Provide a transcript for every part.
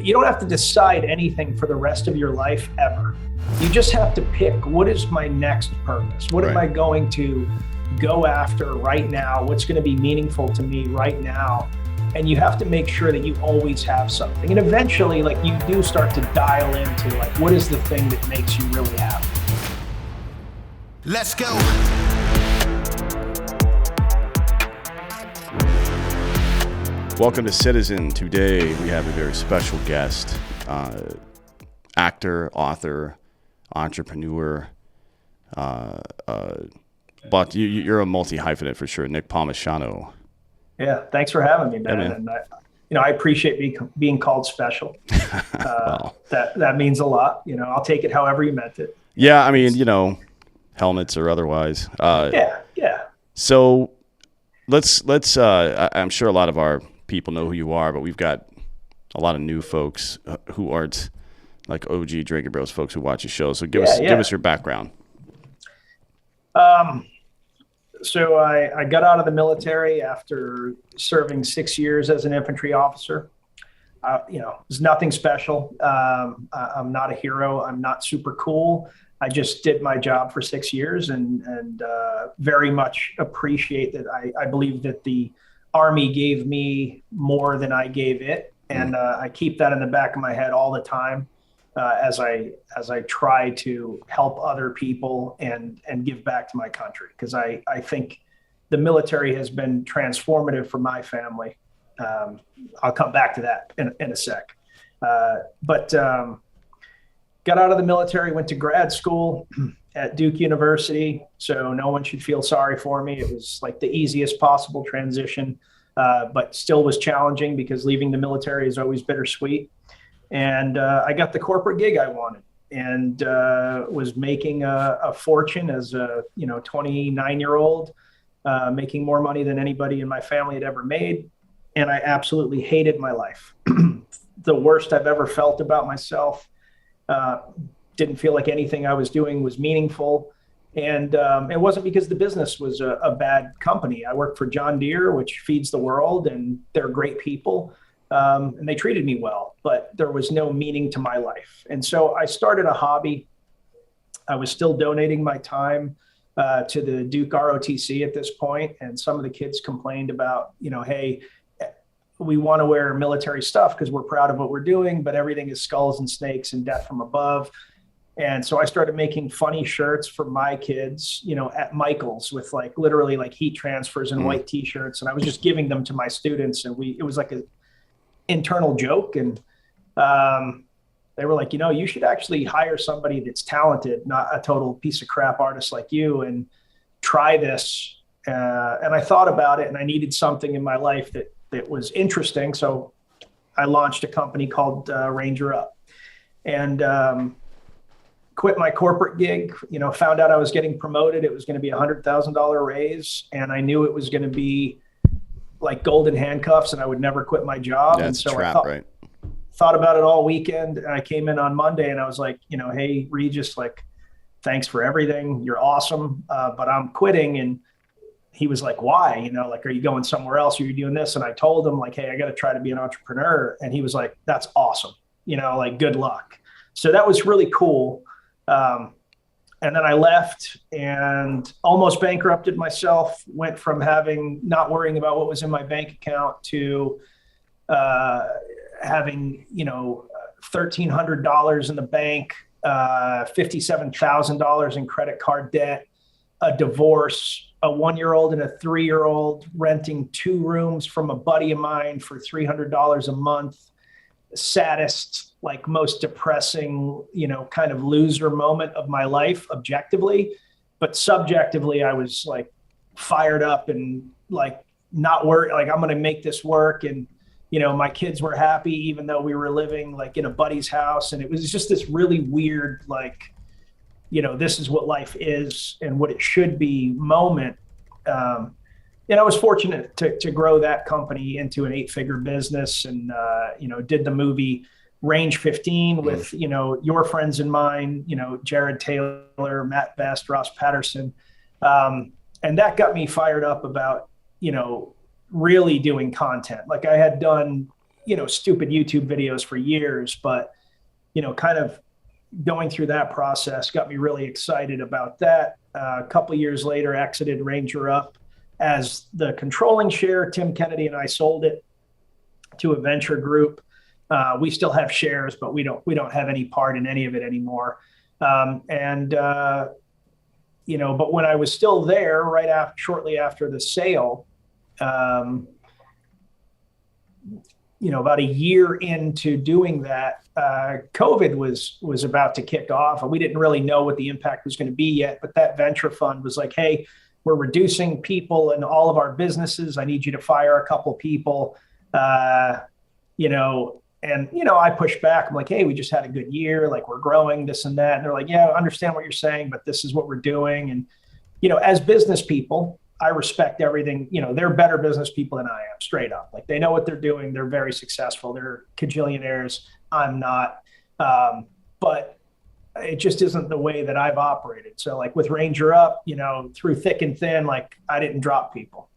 you don't have to decide anything for the rest of your life ever. You just have to pick, what is my next purpose? What am I going to go after right now? What's going to be meaningful to me right now? And you have to make sure that you always have something. And eventually, like, you do start to dial into, like, what is the thing that makes you really happy? Let's go. Welcome to Citizen. Today we have a very special guest, actor, author, entrepreneur, but you're a multi-hyphenate for sure, Nick Palmisciano. Yeah, thanks for having me, Ben. Yeah, man. And I appreciate being called special. Well, that means a lot. I'll take it however you meant it. Yeah, I mean, helmets or otherwise. Yeah. So let's. I'm sure a lot of our people know who you are, but we've got a lot of new folks who aren't like OG Drinking Bros folks who watch the show. So give us your background. So I got out of the military after serving 6 years as an infantry officer. There's nothing special. I'm not a hero. I'm not super cool. I just did my job for 6 years and very much appreciate that. I believe that the Army gave me more than I gave it. And I keep that in the back of my head all the time as I try to help other people and give back to my country. Because I think the military has been transformative for my family. I'll come back to that in a sec. But got out of the military, went to grad school at Duke University. So no one should feel sorry for me. It was like the easiest possible transition, but still was challenging because leaving the military is always bittersweet. And I got the corporate gig I wanted and was making a fortune as a 29-year-old, making more money than anybody in my family had ever made. And I absolutely hated my life. The worst I've ever felt about myself. Didn't feel like anything I was doing was meaningful. And it wasn't because the business was a bad company. I worked for John Deere, which feeds the world, and they're great people. And they treated me well, but there was no meaning to my life. And so I started a hobby. I was still donating my time to the Duke ROTC at this point. And some of the kids complained about, hey, we want to wear military stuff because we're proud of what we're doing, but everything is skulls and snakes and death from above. And so I started making funny shirts for my kids, at Michael's with literally heat transfers and white t-shirts. And I was just giving them to my students. And it was like an internal joke. And they were like, you should actually hire somebody that's talented, not a total piece of crap artist like you, and try this. And I thought about it, and I needed something in my life that was interesting. So I launched a company called Ranger Up and quit my corporate gig, found out I was getting promoted. It was going to be $100,000 raise. And I knew it was going to be like golden handcuffs and I would never quit my job. Yeah, and so trap, I thought about it all weekend. And I came in on Monday and I was like, hey, Regis, thanks for everything. You're awesome. But I'm quitting. And he was like, why? Are you going somewhere else? Are you doing this? And I told him hey, I got to try to be an entrepreneur. And he was like, that's awesome. Good luck. So that was really cool. And then I left and almost bankrupted myself, went from not worrying about what was in my bank account to having, $1,300 in the bank, $57,000 in credit card debt, a divorce, a 1-year-old and a 3-year-old, renting 2 rooms from a buddy of mine for $300 a month. Saddest, most depressing, kind of loser moment of my life objectively, but subjectively, I was fired up and not worried, I'm going to make this work. And, my kids were happy, even though we were living in a buddy's house. And it was just this really weird, this is what life is and what it should be moment. And I was fortunate to grow that company into an 8-figure business and, did the movie Range 15 with, your friends and mine, Jared Taylor, Matt Best, Ross Patterson. And that got me fired up about, really doing content. I had done stupid YouTube videos for years, but, kind of going through that process got me really excited about that. A couple of years later, exited Ranger Up as the controlling share. Tim Kennedy and I sold it to a venture group. We still have shares, but we don't have any part in any of it anymore. But when I was still there, shortly after the sale, about a year into doing that, COVID was about to kick off, and we didn't really know what the impact was going to be yet. But that venture fund was like, "Hey, we're reducing people in all of our businesses. I need you to fire a couple people." I pushed back. I'm like, "Hey, we just had a good year. Like, we're growing, this and that." And they're like, "Yeah, I understand what you're saying, but this is what we're doing." And as business people, I respect everything. They're better business people than I am, straight up. Like, they know what they're doing. They're very successful. They're cajillionaires. I'm not. But it just isn't the way that I've operated. So like with Ranger Up, through thick and thin, like I didn't drop people.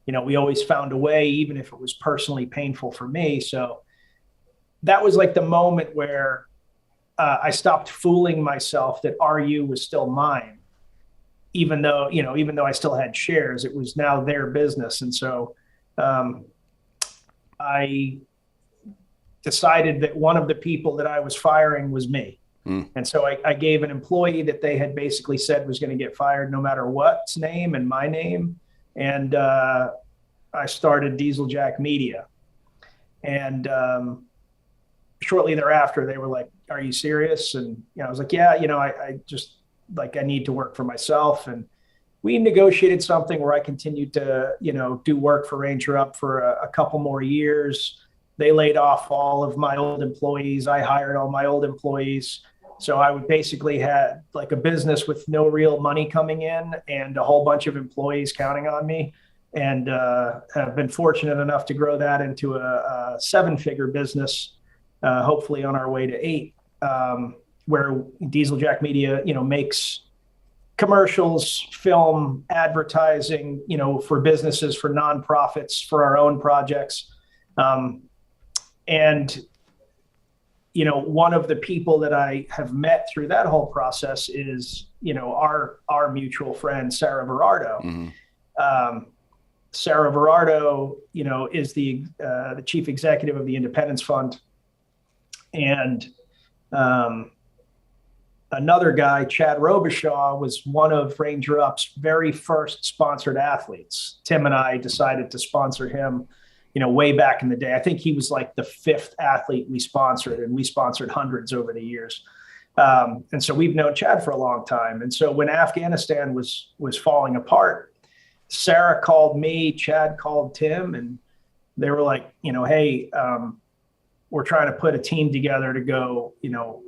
We always found a way, even if it was personally painful for me. So that was like the moment where I stopped fooling myself that RU was still mine. Even though I still had shares, it was now their business. And so I decided that one of the people that I was firing was me. And so I gave an employee that they had basically said was going to get fired no matter what's name and my name. And I started Diesel Jack Media. And shortly thereafter, they were like, "Are you serious?" And I was like, "Yeah, I just, like, I need to work for myself." And we negotiated something where I continued to, do work for Ranger Up for a couple more years. They laid off all of my old employees. I hired all my old employees. So I would basically had like a business with no real money coming in and a whole bunch of employees counting on me. And have been fortunate enough to grow that into a 7-figure business, hopefully on our way to 8. Where Diesel Jack Media, makes commercials, film, advertising, for businesses, for nonprofits, for our own projects. One of the people that I have met through that whole process is, our mutual friend, Sarah Verardo. Mm-hmm. Sarah Verardo, is the chief executive of the Independence Fund. And another guy, Chad Robichaud, was one of Ranger Up's very first sponsored athletes. Tim and I decided to sponsor him, way back in the day. I think he was like the 5th athlete we sponsored, and we sponsored hundreds over the years. And so we've known Chad for a long time. And so when Afghanistan was falling apart, Sarah called me, Chad called Tim, and they were like, "Hey, we're trying to put a team together to go,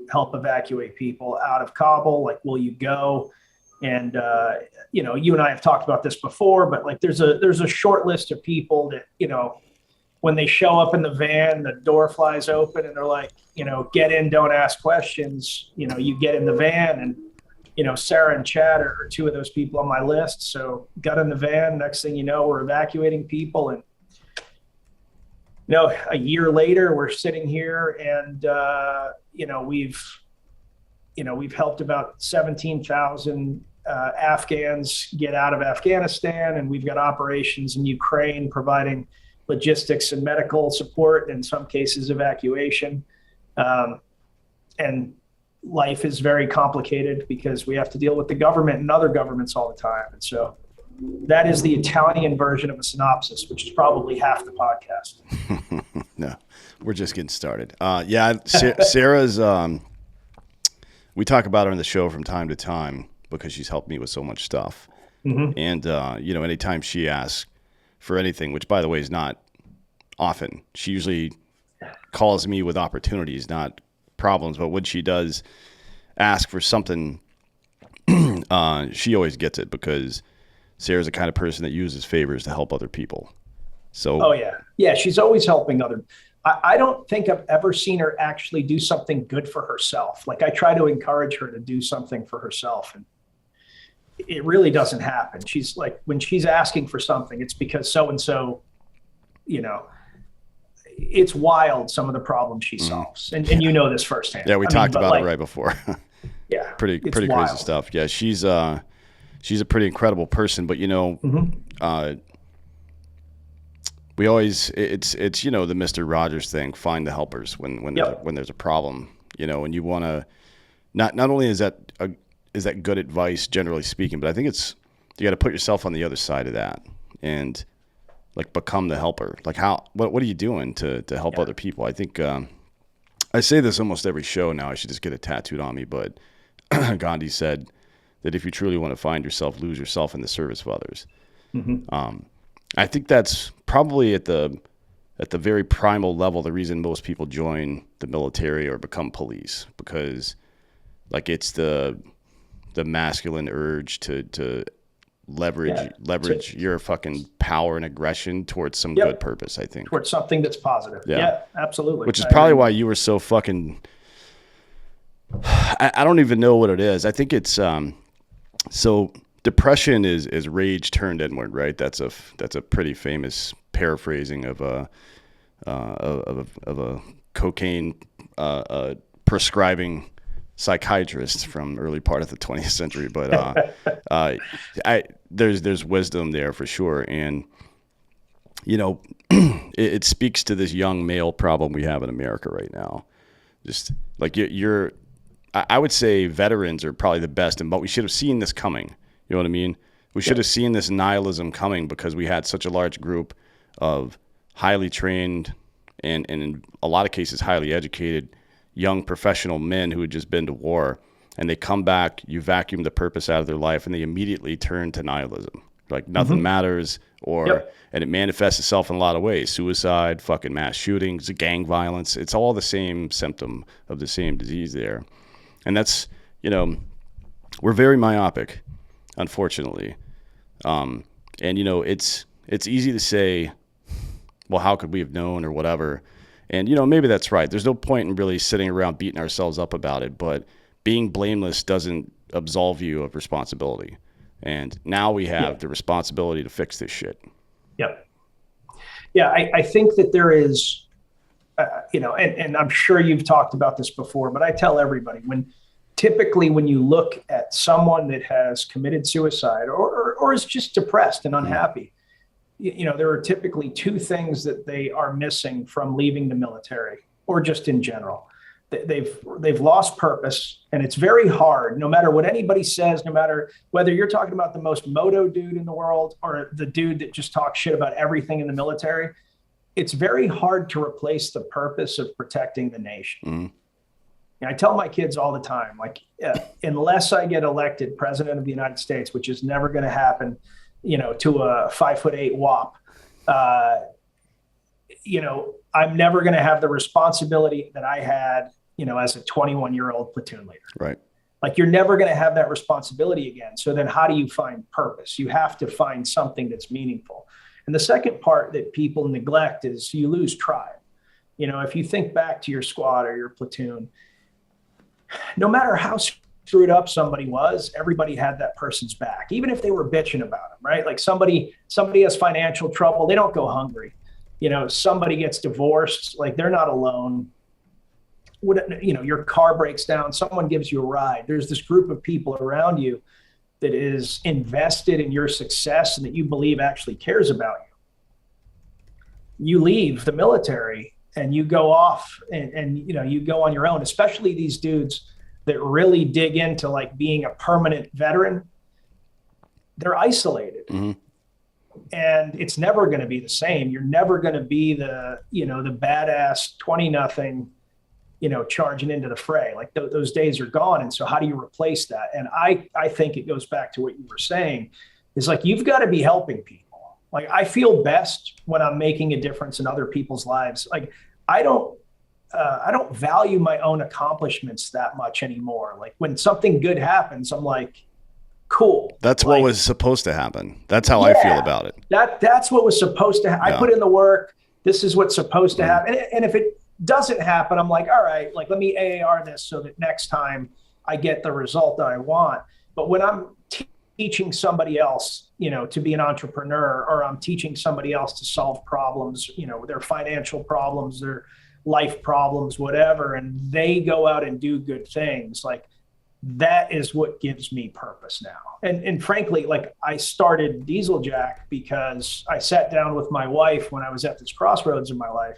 help evacuate people out of Kabul. Like, will you go?" And, you and I have talked about this before, but like, there's a short list of people that, when they show up in the van, the door flies open and they're like, "Get in, don't ask questions." You get in the van, and, Sarah and Chad are 2 of those people on my list. So got in the van. Next thing you know, we're evacuating people. And, a year later, we're sitting here and, we've helped about 17,000 Afghans get out of Afghanistan, and we've got operations in Ukraine providing logistics and medical support, in some cases evacuation. And life is very complicated because we have to deal with the government and other governments all the time. And so that is the Italian version of a synopsis, which is probably half the podcast. No, we're just getting started. Sarah's, we talk about her on the show from time to time because she's helped me with so much stuff. Mm-hmm. And, anytime she asks for anything, which by the way is not often, she usually calls me with opportunities, not problems. But when she does ask for something, she always gets it because Sarah's the kind of person that uses favors to help other people. So, oh yeah. Yeah. She's always helping other. I don't think I've ever seen her actually do something good for herself. Like, I try to encourage her to do something for herself, and it really doesn't happen. She's like, when she's asking for something, it's because so-and-so, it's wild, some of the problems she solves. And you know this firsthand. Yeah, we talked about it right before. Yeah. Pretty crazy stuff. Yeah, she's a pretty incredible person, but we always, it's the Mr. Rogers thing, find the helpers when there's a problem, and you want to, not only is that good advice, generally speaking, but I think you got to put yourself on the other side of that and like become the helper. Like what are you doing to help other people? I think, I say this almost every show now, I should just get it tattooed on me, but Gandhi said that if you truly want to find yourself, lose yourself in the service of others. I think that's probably at the very primal level the reason most people join the military or become police, because like it's the masculine urge to leverage your fucking power and aggression towards some good purpose, I think. Towards something that's positive. Yeah, absolutely. Which is probably why you were so fucking, I don't even know what it is. I think it's, so depression is rage turned inward, right? That's a pretty famous paraphrasing of a cocaine prescribing psychiatrist from early part of the 20th century. But there's wisdom there for sure, and it speaks to this young male problem we have in America right now. Just like I would say veterans are probably the best, but we should have seen this coming. You know what I mean? We should have seen this nihilism coming because we had such a large group of highly trained and in a lot of cases highly educated young professional men who had just been to war, and they come back, you vacuum the purpose out of their life, and they immediately turn to nihilism. Like nothing matters, and it manifests itself in a lot of ways. Suicide, fucking mass shootings, gang violence. It's all the same symptom of the same disease there. And that's, we're very myopic, unfortunately. And it's easy to say, well, how could we have known or whatever? And, maybe that's right. There's no point in really sitting around beating ourselves up about it, but being blameless doesn't absolve you of responsibility. And now we have the responsibility to fix this shit. Yep. Yeah, I think that there is, and I'm sure you've talked about this before, but I tell everybody, typically when you look at someone that has committed suicide or is just depressed and unhappy, there are typically two things that they are missing from leaving the military or just in general. They've lost purpose, and it's very hard, no matter what anybody says, no matter whether you're talking about the most moto dude in the world or the dude that just talks shit about everything in the military. It's very hard to replace the purpose of protecting the nation. And I tell my kids all the time, like, unless I get elected president of the United States, which is never going to happen, to a 5'8" wop, I'm never going to have the responsibility that I had, as a 21-year-old platoon leader. Right. Like, you're never going to have that responsibility again. So then how do you find purpose? You have to find something that's meaningful. And the second part that people neglect is you lose tribe. If you think back to your squad or your platoon, no matter how screwed up somebody was, everybody had that person's back, even if they were bitching about them, right? Like somebody has financial trouble, they don't go hungry. Somebody gets divorced, like they're not alone. Your car breaks down, someone gives you a ride. There's this group of people around you that is invested in your success and that you believe actually cares about you. You leave the military and you go off and you go on your own, especially these dudes that really dig into like being a permanent veteran. They're isolated. And it's never going to be the same. You're never going to be the badass 20-0, charging into the fray. Like those days are gone. And so how do you replace that? And I think it goes back to what you were saying, is like, you've got to be helping people. Like, I feel best when I'm making a difference in other people's lives. Like, I don't value my own accomplishments that much anymore. Like, when something good happens, I'm like, cool. That's what was supposed to happen. That's how I feel about it. That's what was supposed to happen. I put in the work. This is what's supposed to happen. And if it doesn't happen, I'm like, all right, like, let me AAR this so that next time I get the result that I want. But when I'm teaching somebody else, to be an entrepreneur, or I'm teaching somebody else to solve problems, their financial problems, their life problems, whatever, and they go out and do good things, like that is what gives me purpose now. And frankly, like I started Diesel Jack because I sat down with my wife when I was at this crossroads in my life,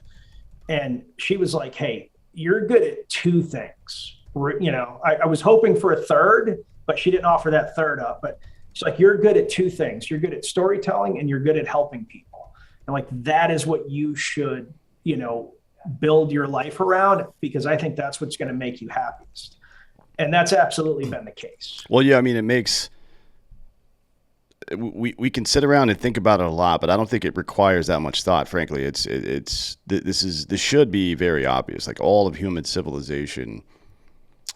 and she was like, hey, you're good at two things. I was hoping for a third, but she didn't offer that third up. But she's like, you're good at two things. You're good at storytelling and you're good at helping people. And like, that is what you should, build your life around, because I think that's what's going to make you happiest. And that's absolutely been the case. Well, yeah, I mean, we can sit around and think about it a lot, but I don't think it requires that much thought. Frankly, this should be very obvious. Like all of human civilization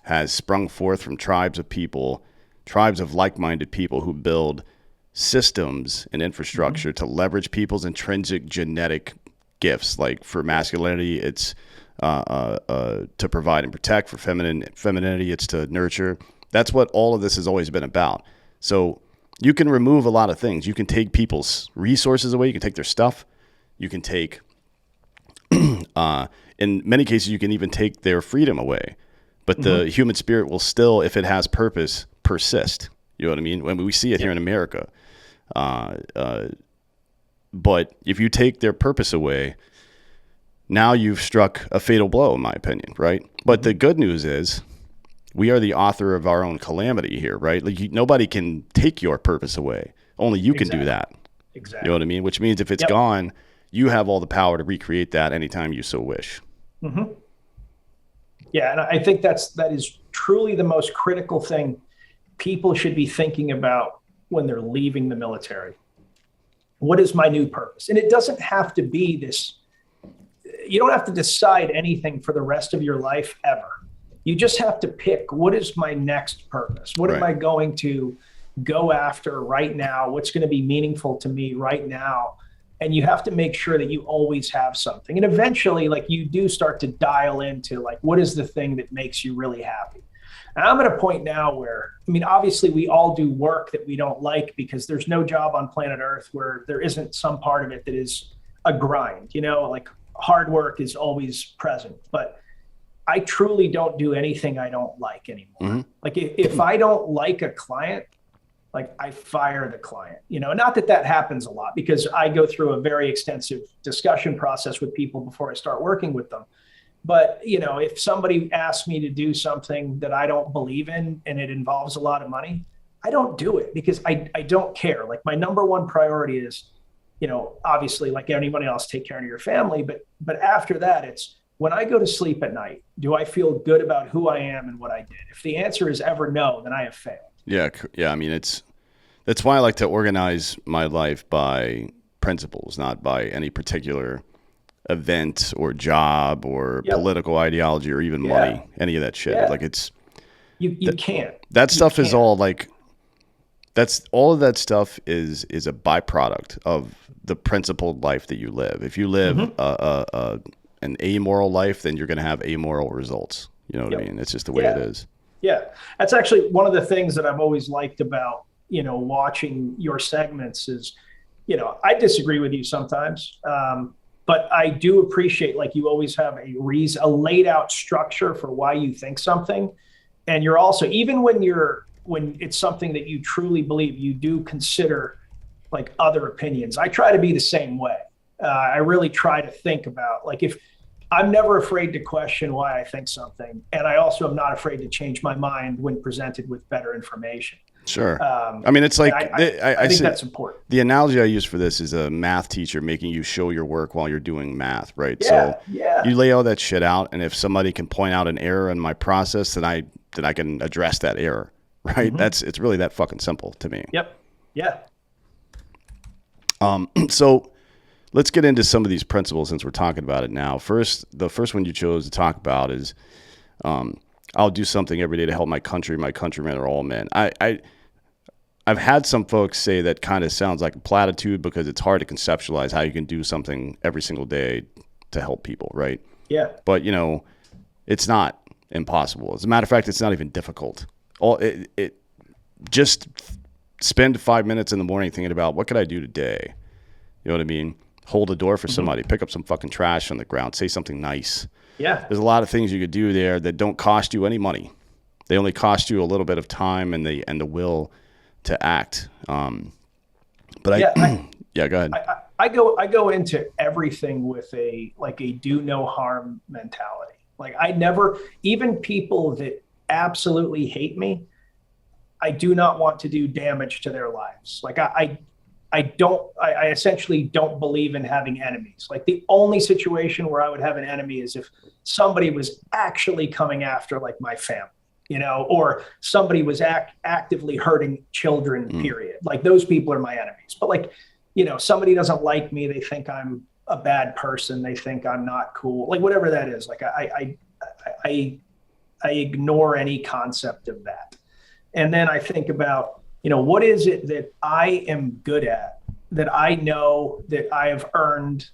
has sprung forth from tribes of people, tribes of like-minded people who build systems and infrastructure to leverage people's intrinsic genetic gifts. Like for masculinity, it's to provide and protect. For femininity, it's to nurture. That's what all of this has always been about. So you can remove a lot of things. You can take people's resources away. You can take their stuff. You can take, in many cases, you can even take their freedom away. But the human spirit will still, if it has purpose, persist. You know what I mean? When we see it here in America. But if you take their purpose away, now you've struck a fatal blow, in my opinion, right? But the good news is we are the author of our own calamity here, right? Like nobody can take your purpose away. Only you can do that. Exactly. You know what I mean? Which means if it's gone, you have all the power to recreate that anytime you so wish. Mm-hmm. Yeah, and I think that is truly the most critical thing people should be thinking about when they're leaving the military. What is my new purpose? And it doesn't have to be this. You don't have to decide anything for the rest of your life ever. You just have to pick, what is my next purpose? What am I going to go after right now? What's going to be meaningful to me right now? And you have to make sure that you always have something. And eventually, like you do start to dial into like, what is the thing that makes you really happy? And I'm at a point now where, I mean, obviously we all do work that we don't like, because there's no job on planet Earth where there isn't some part of it that is a grind, like hard work is always present. But I truly don't do anything I don't like anymore. Mm-hmm. Like if I don't like a client, like I fire the client, not that happens a lot, because I go through a very extensive discussion process with people before I start working with them. But, if somebody asks me to do something that I don't believe in and it involves a lot of money, I don't do it, because I don't care. Like my number one priority is, obviously like anybody else, take care of your family. But after that, it's when I go to sleep at night, do I feel good about who I am and what I did? If the answer is ever no, then I have failed. Yeah. I mean, that's why I like to organize my life by principles, not by any particular event or job or political ideology or even money, any of that shit. Like it's, you can't. That stuff is all like, all of that stuff is a byproduct of the principled life that you live. If you live an amoral life, then you're going to have amoral results. You know what I mean? It's just the way it is. Yeah. That's actually one of the things that I've always liked about, watching your segments is, I disagree with you sometimes. But I do appreciate, like, you always have a laid out structure for why you think something. And you're also, even when it's something that you truly believe, you do consider like other opinions. I try to be the same way. I really try to think about, like, if I'm never afraid to question why I think something. And I also am not afraid to change my mind when presented with better information. Sure. I mean, it's like, I think that's important. The analogy I use for this is a math teacher making you show your work while you're doing math, right? Yeah, so you lay all that shit out, and if somebody can point out an error in my process, then I can address that error, right? Mm-hmm. It's really that fucking simple to me. Yep. Yeah. So let's get into some of these principles since we're talking about it now. The first one you chose to talk about is, I'll do something every day to help my country. My countrymen are all men. I've had some folks say that kind of sounds like a platitude because it's hard to conceptualize how you can do something every single day to help people, right? Yeah. But, it's not impossible. As a matter of fact, it's not even difficult. Just spend 5 minutes in the morning thinking about what could I do today? You know what I mean? Hold a door for somebody, pick up some fucking trash on the ground, say something nice. Yeah. There's a lot of things you could do there that don't cost you any money. They only cost you a little bit of time and the will to act. But yeah, go ahead. I go into everything with a do no harm mentality. Like I never, even people that absolutely hate me, I do not want to do damage to their lives. Like I essentially don't believe in having enemies. Like the only situation where I would have an enemy is if somebody was actually coming after like my family, you know, or somebody was actively hurting children, period. Like those people are my enemies. But like, you know, somebody doesn't like me. They think I'm a bad person. They think I'm not cool. Like whatever that is. Like I ignore any concept of that. And then I think about, you know, what is it that I am good at, that I know that I have earned,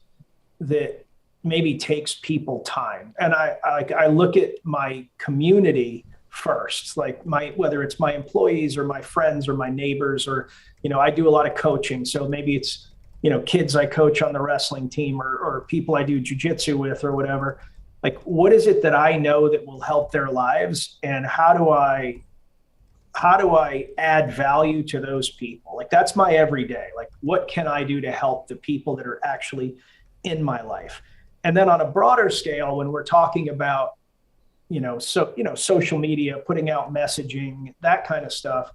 that maybe takes people time. And I look at my community first, like whether it's my employees or my friends or my neighbors, or, you know, I do a lot of coaching. So maybe it's, you know, kids I coach on the wrestling team or people I do jujitsu with or whatever. Like, what is it that I know that will help their lives? And how do I add value to those people? Like, that's my everyday. Like, what can I do to help the people that are actually in my life? And then on a broader scale, when we're talking about, social media, putting out messaging, that kind of stuff,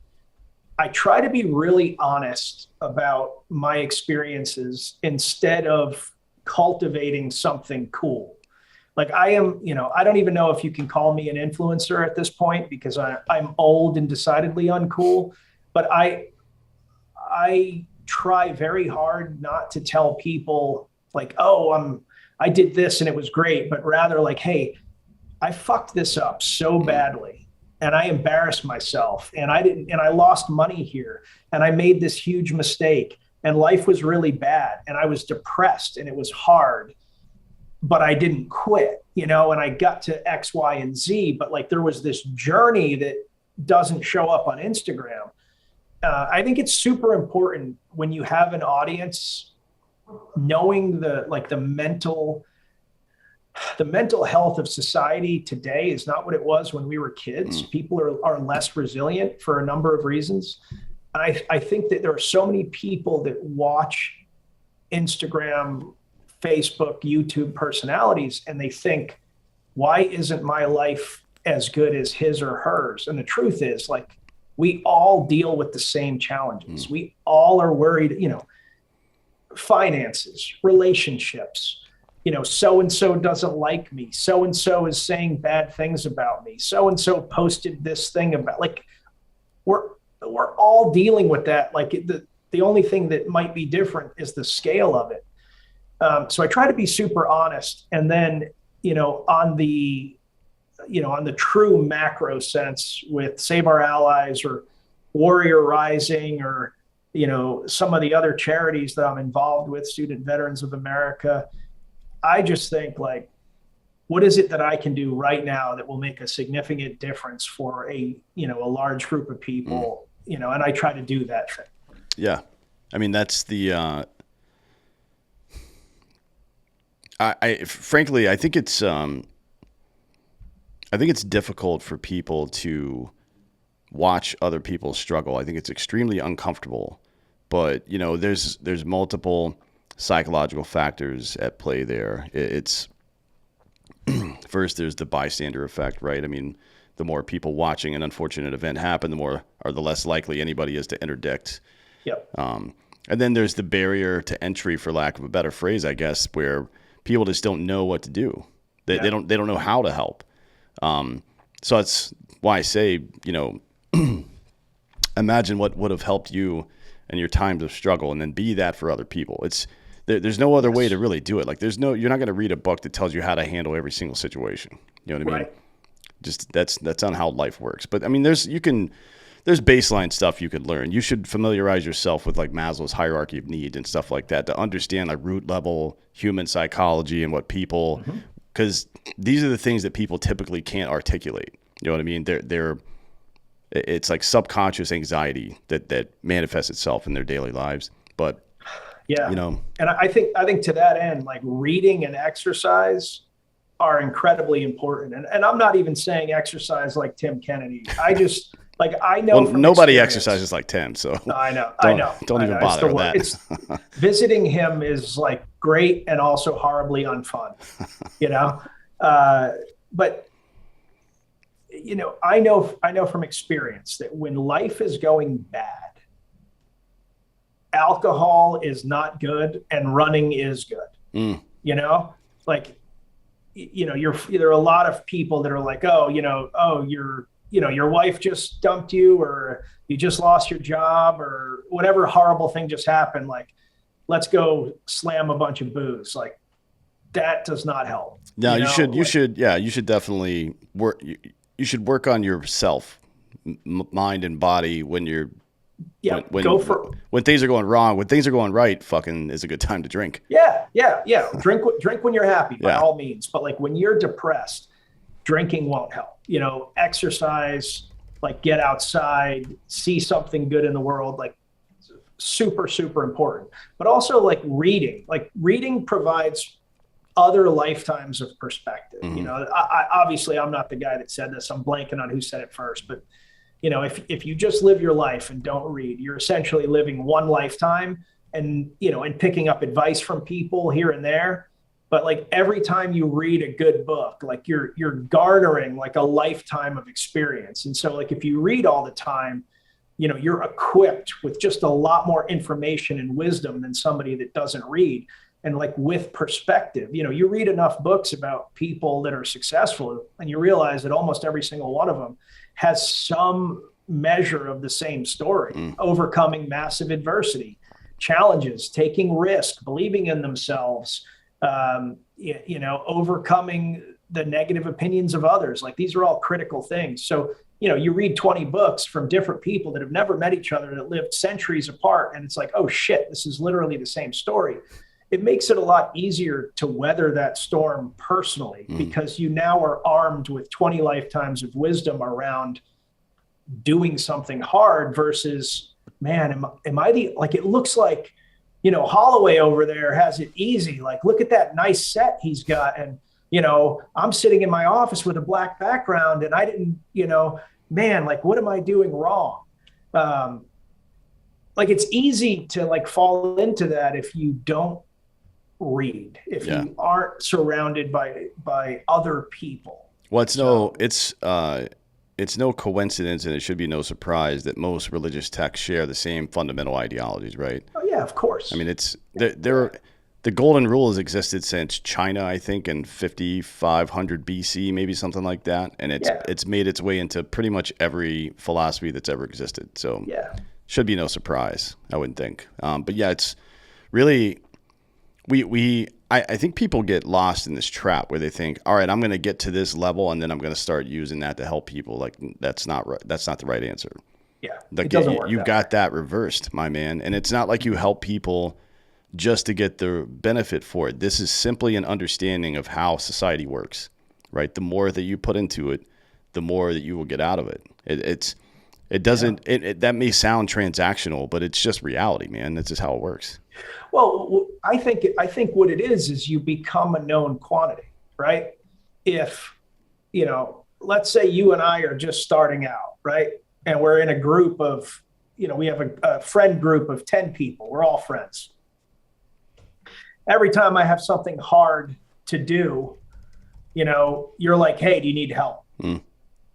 I try to be really honest about my experiences instead of cultivating something cool. Like I am, I don't even know if you can call me an influencer at this point because I'm old and decidedly uncool, but I try very hard not to tell people like, oh, I did this and it was great, but rather like, hey, I fucked this up so badly and I embarrassed myself and I lost money here and I made this huge mistake and life was really bad and I was depressed and it was hard, but I didn't quit, and I got to X, Y, and Z, but like there was this journey that doesn't show up on Instagram. I think it's super important when you have an audience, knowing the mental health of society today is not what it was when we were kids. People are less resilient for a number of reasons. I think that there are so many people that watch Instagram, Facebook, YouTube personalities, and they think, why isn't my life as good as his or hers? And the truth is, like, we all deal with the same challenges. We all are worried, finances, relationships, so-and-so doesn't like me. So-and-so is saying bad things about me. So-and-so posted this thing about, like, we're all dealing with that. Like the only thing that might be different is the scale of it. So I try to be super honest. And then, on the true macro sense with Save Our Allies or Warrior Rising or, some of the other charities that I'm involved with, Student Veterans of America, I just think like, what is it that I can do right now that will make a significant difference for a large group of people, and I try to do that thing. Yeah. I mean, that's the, frankly, I think it's difficult for people to watch other people struggle. I think it's extremely uncomfortable, but there's multiple psychological factors at play there. It's first, there's the bystander effect, right? I mean, the more people watching an unfortunate event happen, the less likely anybody is to interdict. Yep. And then there's the barrier to entry, for lack of a better phrase, I guess, where people just don't know what to do. They don't know how to help. So that's why I say, imagine what would have helped you in your times of struggle, and then be that for other people. There's no other way to really do it. Like you're not going to read a book that tells you how to handle every single situation. You know what I mean? Just that's on how life works. But I mean, there's baseline stuff you could learn. You should familiarize yourself with like Maslow's hierarchy of needs and stuff like that to understand like root level human psychology and what people, because these are the things that people typically can't articulate. You know what I mean? They're it's like subconscious anxiety that manifests itself in their daily lives. But Yeah. you know, And I think to that end, like reading and exercise are incredibly important. And I'm not even saying exercise like Tim Kennedy. I just like, I know well, from nobody experience, exercises like Tim, so I know, don't I even know. bother with that. It's visiting him is like great and also horribly unfun, you know? But I know from experience that when life is going bad, alcohol is not good and running is good. Mm. Like, there are a lot of people that are like, oh, your wife just dumped you, or you just lost your job, or whatever horrible thing just happened. Like, let's go slam a bunch of booze. Like, that does not help. No, you should definitely work. You should work on yourself, mind and body when you're, when things are going wrong. When things are going right, fucking is a good time to drink. Yeah. Drink when you're happy, by Yeah. all means. But like when you're depressed, drinking won't help. Exercise, like get outside, see something good in the world, like super, super important. But also like reading provides other lifetimes of perspective. Mm-hmm. Obviously I'm not the guy that said this. I'm blanking on who said it first, but if you just live your life and don't read, you're essentially living one lifetime and picking up advice from people here and there. But like every time you read a good book, like you're garnering like a lifetime of experience. And so like if you read all the time, you're equipped with just a lot more information and wisdom than somebody that doesn't read. And like with perspective, you read enough books about people that are successful and you realize that almost every single one of them has some measure of the same story, overcoming massive adversity, challenges, taking risk, believing in themselves, overcoming the negative opinions of others. Like these are all critical things. So, you read 20 books from different people that have never met each other, that lived centuries apart. And it's like, oh shit, this is literally the same story. It makes it a lot easier to weather that storm personally, because you now are armed with 20 lifetimes of wisdom around doing something hard versus, man, am I it looks like, Holloway over there has it easy. Like, look at that nice set he's got. And, I'm sitting in my office with a black background and I didn't, man, like, what am I doing wrong? Like, it's easy to like fall into that if you don't read, if you aren't surrounded by other people. Well, it's no coincidence, and it should be no surprise that most religious texts share the same fundamental ideologies, right? Oh yeah, of course. I mean, the golden rule has existed since China, I think, in 5500 BC, maybe something like that, and it's made its way into pretty much every philosophy that's ever existed. So should be no surprise, I wouldn't think. But yeah, it's really. I think people get lost in this trap where they think, all right, I'm going to get to this level and then I'm going to start using that to help people. Like that's not right. That's not the right answer. Yeah. Like, it doesn't work. You've got that reversed, my man. And it's not like you help people just to get the benefit for it. This is simply an understanding of how society works, right? The more that you put into it, the more that you will get out of it. That may sound transactional, but it's just reality, man. That's just how it works. Well, I think what it is you become a known quantity, right? If, let's say you and I are just starting out, right? And we're in a group of, we have a friend group of 10 people. We're all friends. Every time I have something hard to do, you're like, hey, do you need help? And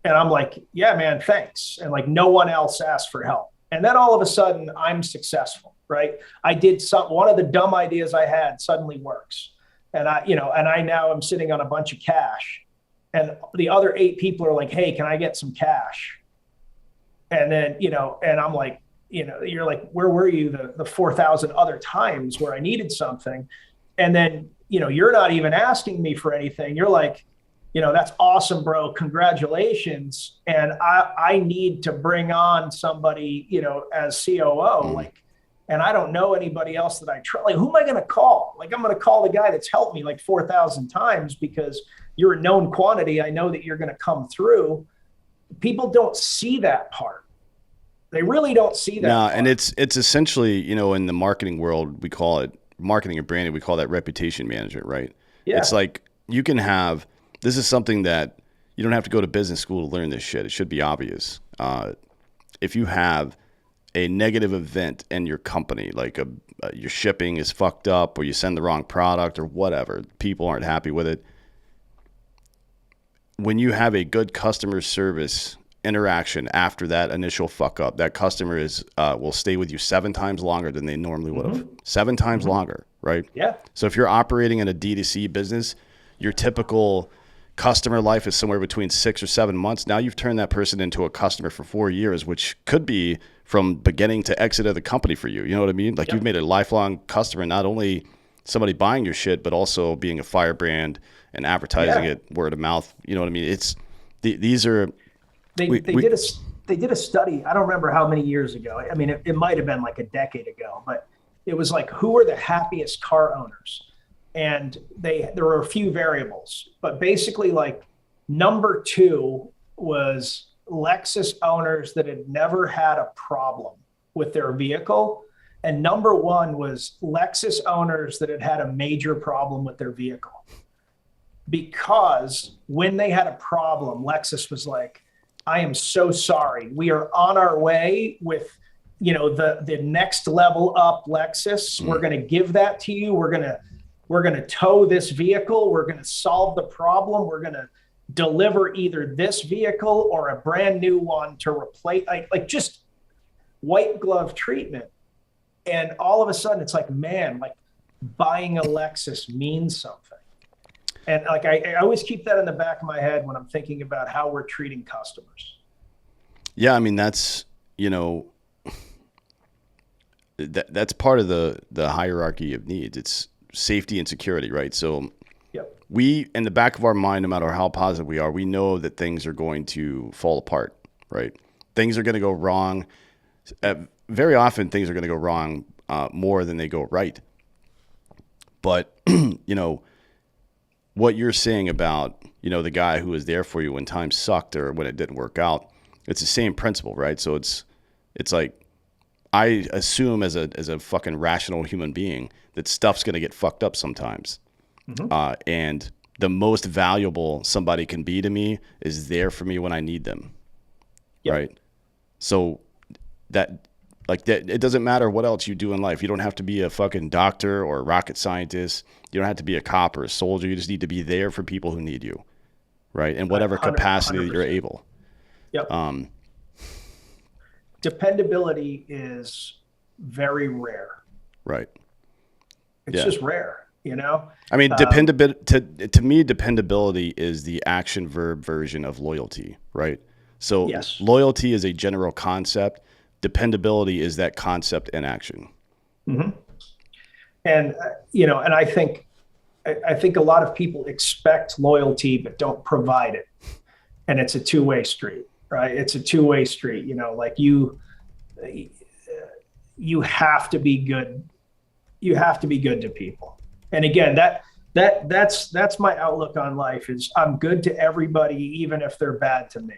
I'm like, yeah, man, thanks. And like, no one else asked for help. And then all of a sudden I'm successful, right? I did one of the dumb ideas I had suddenly works. And I now am sitting on a bunch of cash, and the other 8 people are like, hey, can I get some cash? And then, and I'm like, you're like, where were you the 4,000 other times where I needed something? And then, you're not even asking me for anything. You're like, that's awesome, bro. Congratulations. And I need to bring on somebody, as COO, and I don't know anybody else that I trust. Like, who am I going to call? Like, I'm going to call the guy that's helped me like 4,000 times because you're a known quantity. I know that you're going to come through. people don't see that part. They really don't see that No, part. and it's essentially, you know, in the marketing world, we call it marketing and branding. We call that reputation management, right? It's Yeah. like you can have. This is something that you don't have to go to business school to learn this shit. It should be obvious. If you have a negative event in your company, like your shipping is fucked up, or you send the wrong product, or whatever, people aren't happy with it. When you have a good customer service interaction after that initial fuck up, that customer will stay with you 7 times longer than they normally would have. 7 times longer, right? Yeah. So if you're operating in a D2C business, your typical customer life is somewhere between 6 or 7 months. Now you've turned that person into a customer for 4 years, which could be from beginning to exit of the company for you. You know what I mean? Like you've made a lifelong customer, not only somebody buying your shit, but also being a firebrand and advertising it word of mouth. You know what I mean? It's these are They did a study. I don't remember how many years ago. I mean, it might have been like a decade ago, but it was like, who are the happiest car owners? And there were a few variables, but basically like number 2 was Lexus owners that had never had a problem with their vehicle. And number 1 was Lexus owners that had had a major problem with their vehicle. Because when they had a problem, Lexus was like, I am so sorry. We are on our way with, you know, the next level up Lexus. We're going to give that to you. We're going to tow this vehicle. We're going to solve the problem. We're going to deliver either this vehicle or a brand new one to replace, like just white glove treatment. And all of a sudden it's like, man, like buying a Lexus means something. And like, I always keep that in the back of my head when I'm thinking about how we're treating customers. Yeah. I mean, that's, you know, that's part of the hierarchy of needs. It's safety and security, right? So we, in the back of our mind, no matter how positive we are, we know that things are going to fall apart, right? Things are going to go wrong. Very often things are going to go wrong more than they go right. But, you know, what you're saying about, you know, the guy who was there for you when times sucked or when it didn't work out, it's the same principle, right? So it's like, I assume as a fucking rational human being that stuff's going to get fucked up sometimes. And the most valuable somebody can be to me is there for me when I need them. Right. So that, like that, it doesn't matter what else you do in life. You don't have to be a fucking doctor or a rocket scientist. You don't have to be a cop or a soldier. You just need to be there for people who need you. Right. In whatever capacity 100%. That you're able. Dependability is very rare. Right. It's just rare, you know? I mean, to me, dependability is the action verb version of loyalty, right? So loyalty is a general concept. Dependability is that concept in action. And, you know, and I think a lot of people expect loyalty, but don't provide it. And it's a two-way street, right? It's a two-way street, you know, like you have to be good. You have to be good to people. And again, that's my outlook on life is I'm good to everybody, even if they're bad to me.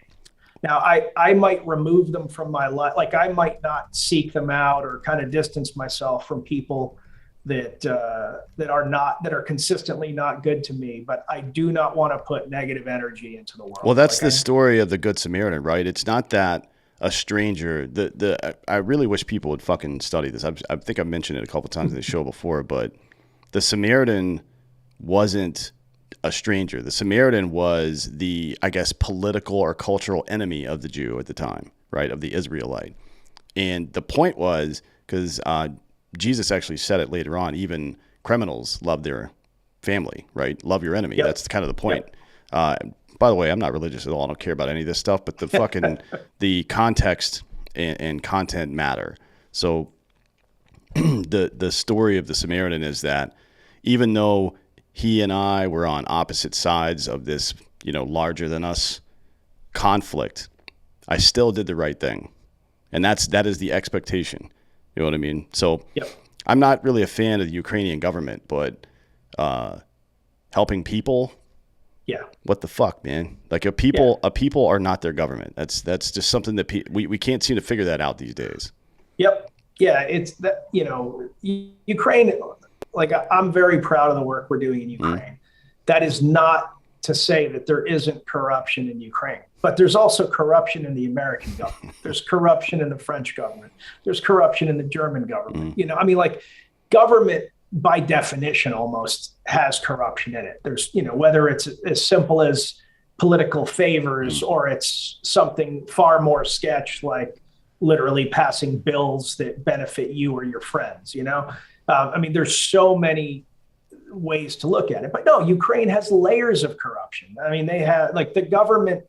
Now, I might remove them from my life. Like I might not seek them out or kind of distance myself from people that are consistently not good to me, but I do not want to put negative energy into the world. Well, that's the story of the Good Samaritan, right? It's not that a stranger, I really wish people would fucking study this. I think I've mentioned it a couple times in the show before, but the Samaritan wasn't a stranger. The Samaritan was the, I guess, political or cultural enemy of the Jew at the time, right? Of the Israelite. And the point was, because Jesus actually said it later on, even criminals love their family, right? Love your enemy. That's kind of the point. By the way, I'm not religious at all. I don't care about any of this stuff, but the fucking, the context and content matter. So the story of the Samaritan is that even though he and I were on opposite sides of this, you know, larger than us conflict, I still did the right thing. And that is the expectation. You know what I mean? So I'm not really a fan of the Ukrainian government, but helping people, Yeah. What the fuck, man? Like a people are not their government. That's just something that we can't seem to figure that out these days. Yep. Yeah. It's that, Ukraine, like I'm very proud of the work we're doing in Ukraine. That is not to say that there isn't corruption in Ukraine, but there's also corruption in the American government. There's corruption in the French government. There's corruption in the German government. Like government by definition almost has corruption in it. There's, whether it's as simple as political favors or it's something far more sketch, like literally passing bills that benefit you or your friends, there's so many ways to look at it, but no, Ukraine has layers of corruption. I mean, they have like the government,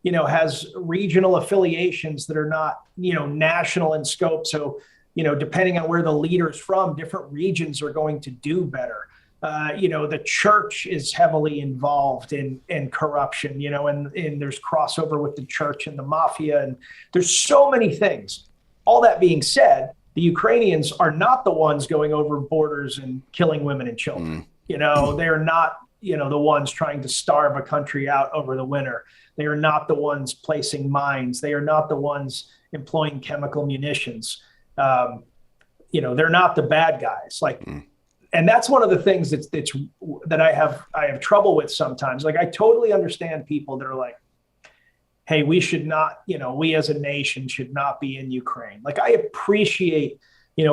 has regional affiliations that are not, national in scope. So, depending on where the leader's from, different regions are going to do better. The church is heavily involved in corruption, and there's crossover with the church and the mafia. And there's so many things. All that being said, the Ukrainians are not the ones going over borders and killing women and children. They're not, the ones trying to starve a country out over the winter. They are not the ones placing mines. They are not the ones employing chemical munitions. They're not the bad guys. And that's one of the things that I have trouble with sometimes. Like, I totally understand people that are like, hey, we should not, we as a nation should not be in Ukraine. Like, I appreciate,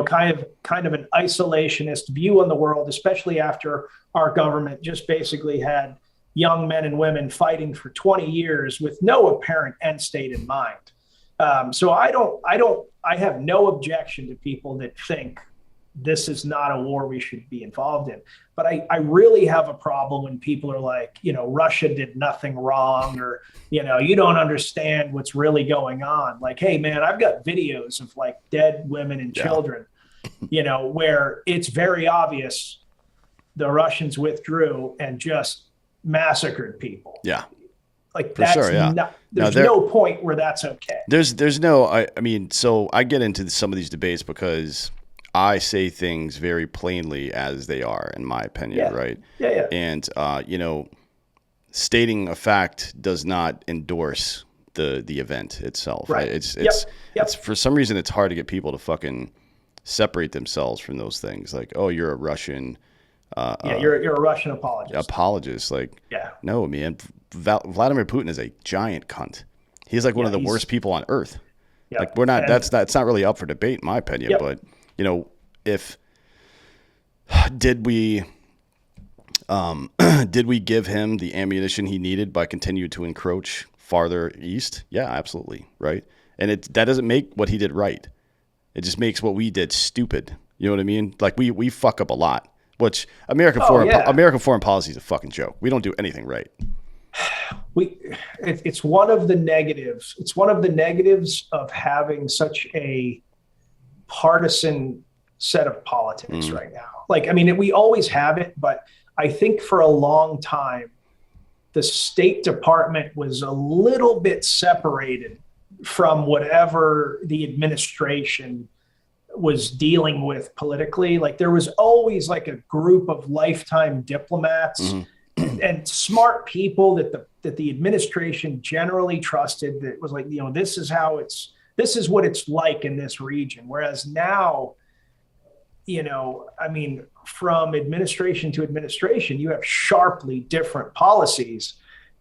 kind of an isolationist view on the world, especially after our government just basically had young men and women fighting for 20 years with no apparent end state in mind. So I have no objection to people that think this is not a war we should be involved in. But I really have a problem when people are like, Russia did nothing wrong, or, you don't understand what's really going on. Like, hey, man, I've got videos of like dead women and children, where it's very obvious the Russians withdrew and just massacred people. Yeah. Like, that's there's no point where that's okay. There's no, I mean, so I get into some of these debates because I say things very plainly as they are, in my opinion, right? Yeah. And, stating a fact does not endorse the event itself. Right. It's for some reason, it's hard to get people to fucking separate themselves from those things. Like, oh, you're a Russian. You're a Russian apologist. Like, no, man, Vladimir Putin is a giant cunt. He's like one of the worst people on earth. Yep. Like, we're not, that's not really up for debate, in my opinion, but if did we give him the ammunition he needed by continuing to encroach farther east? Yeah, absolutely. Right. And that doesn't make what he did right. It just makes what we did stupid. You know what I mean? Like, we fuck up a lot, which American foreign policy is a fucking joke. We don't do anything right. It's one of the negatives. It's one of the negatives of having such a partisan set of politics right now. Like, I mean, we always have it, but I think for a long time, the State Department was a little bit separated from whatever the administration was dealing with politically. Like, there was always like a group of lifetime diplomats and smart people that the administration generally trusted, that was like, this is what it's like in this region. Whereas now, from administration to administration, you have sharply different policies.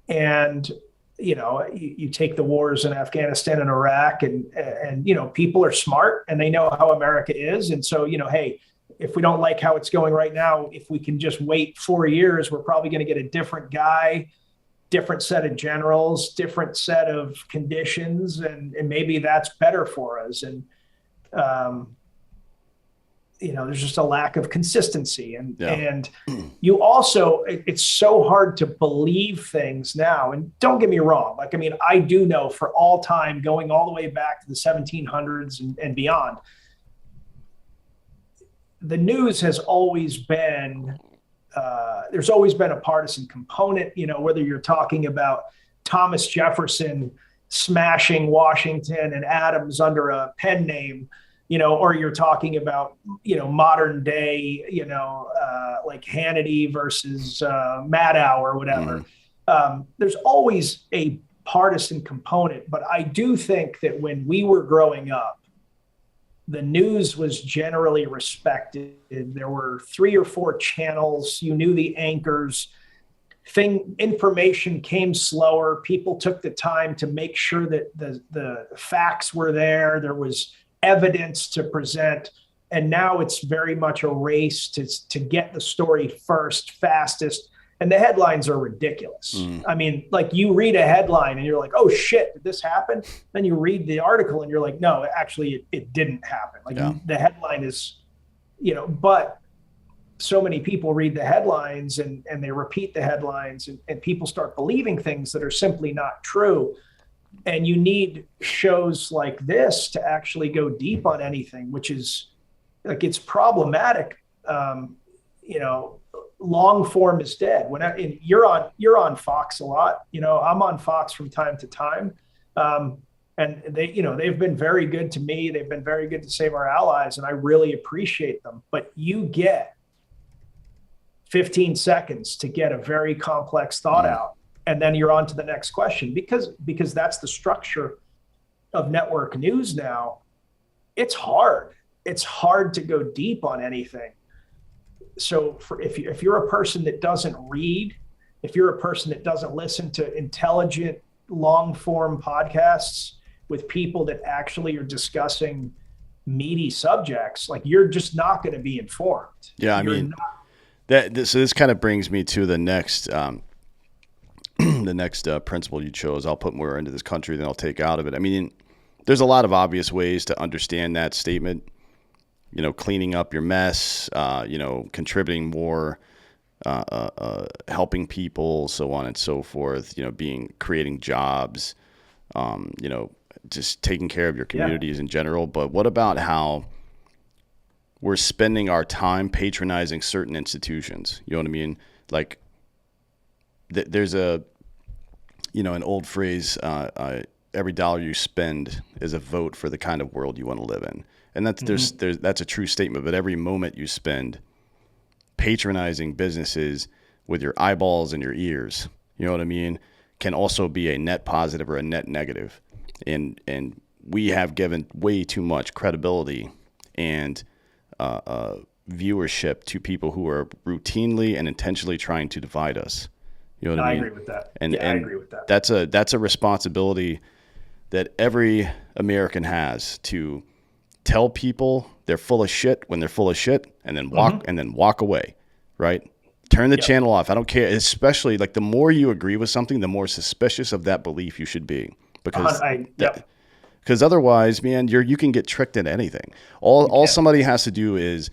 And, you take the wars in Afghanistan and Iraq, and people are smart and they know how America is. And so, hey, if we don't like how it's going right now, if we can just wait 4 years, we're probably going to get a different guy, different set of generals, different set of conditions. And maybe that's better for us. And, there's just a lack of consistency. And you also, it's so hard to believe things now. And don't get me wrong. Like, I mean, I do know for all time, going all the way back to the 1700s and beyond, the news has always been, there's always been a partisan component, whether you're talking about Thomas Jefferson smashing Washington and Adams under a pen name, or you're talking about, modern day, like Hannity versus Maddow or whatever. there's always a partisan component, but I do think that when we were growing up, the news was generally respected. There were 3 or 4 channels. You knew the anchors. Information came slower. People took the time to make sure that the facts were there. There was evidence to present. And now it's very much a race to get the story first, fastest. And the headlines are ridiculous. I mean, like you read a headline and you're like, oh shit, did this happen? Then you read the article and you're like, no, actually it didn't happen. Like the headline is, but so many people read the headlines and they repeat the headlines and people start believing things that are simply not true. And you need shows like this to actually go deep on anything, which is like, it's problematic. Long form is dead. You're on Fox a lot. I'm on Fox from time to time. And they've been very good to me. They've been very good to Save Our Allies, and I really appreciate them. But you get 15 seconds to get a very complex thought out, and then you're on to the next question because that's the structure of network news now. It's hard. It's hard to go deep on anything. So if you're a person that doesn't read, if you're a person that doesn't listen to intelligent, long form podcasts with people that actually are discussing meaty subjects, like you're just not going to be informed. Yeah. I mean, so this kind of brings me to the next, principle you chose. I'll put more into this country than I'll take out of it. I mean, there's a lot of obvious ways to understand that statement. Cleaning up your mess, contributing more, helping people, so on and so forth, creating jobs, just taking care of your communities in general. But what about how we're spending our time patronizing certain institutions? You know what I mean? Like there's an old phrase, every dollar you spend is a vote for the kind of world you want to live in. And that's a true statement. But every moment you spend patronizing businesses with your eyeballs and your ears, you know what I mean, can also be a net positive or a net negative. And we have given way too much credibility and viewership to people who are routinely and intentionally trying to divide us. You know what I mean? I agree with that. And I agree with that. That's a responsibility that every American has to tell people they're full of shit when they're full of shit, and then walk away, right? Turn the channel off. I don't care. Especially like the more you agree with something, the more suspicious of that belief you should be, because otherwise, man, you can get tricked into anything. All somebody has to do is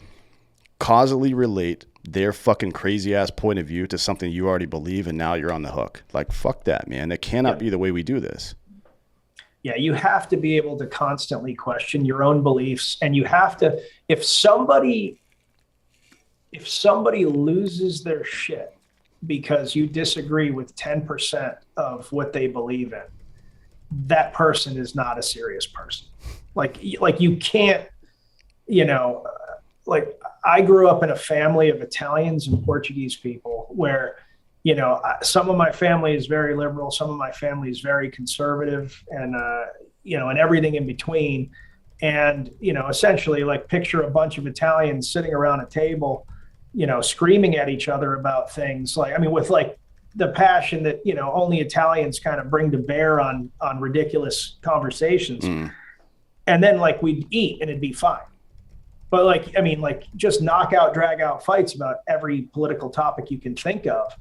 causally relate their fucking crazy ass point of view to something you already believe, and now you're on the hook. Like, fuck that, man. That cannot be the way we do this. Yeah, you have to be able to constantly question your own beliefs, and you have to, if somebody loses their shit because you disagree with 10% of what they believe in, that person is not a serious person. Like you can't, like I grew up in a family of Italians and Portuguese people where, some of my family is very liberal. Some of my family is very conservative, and, and everything in between. And, essentially like picture a bunch of Italians sitting around a table, screaming at each other about things with like the passion that, only Italians kind of bring to bear on ridiculous conversations. And then like we'd eat and it'd be fine. But just knockout, drag out fights about every political topic you can think of.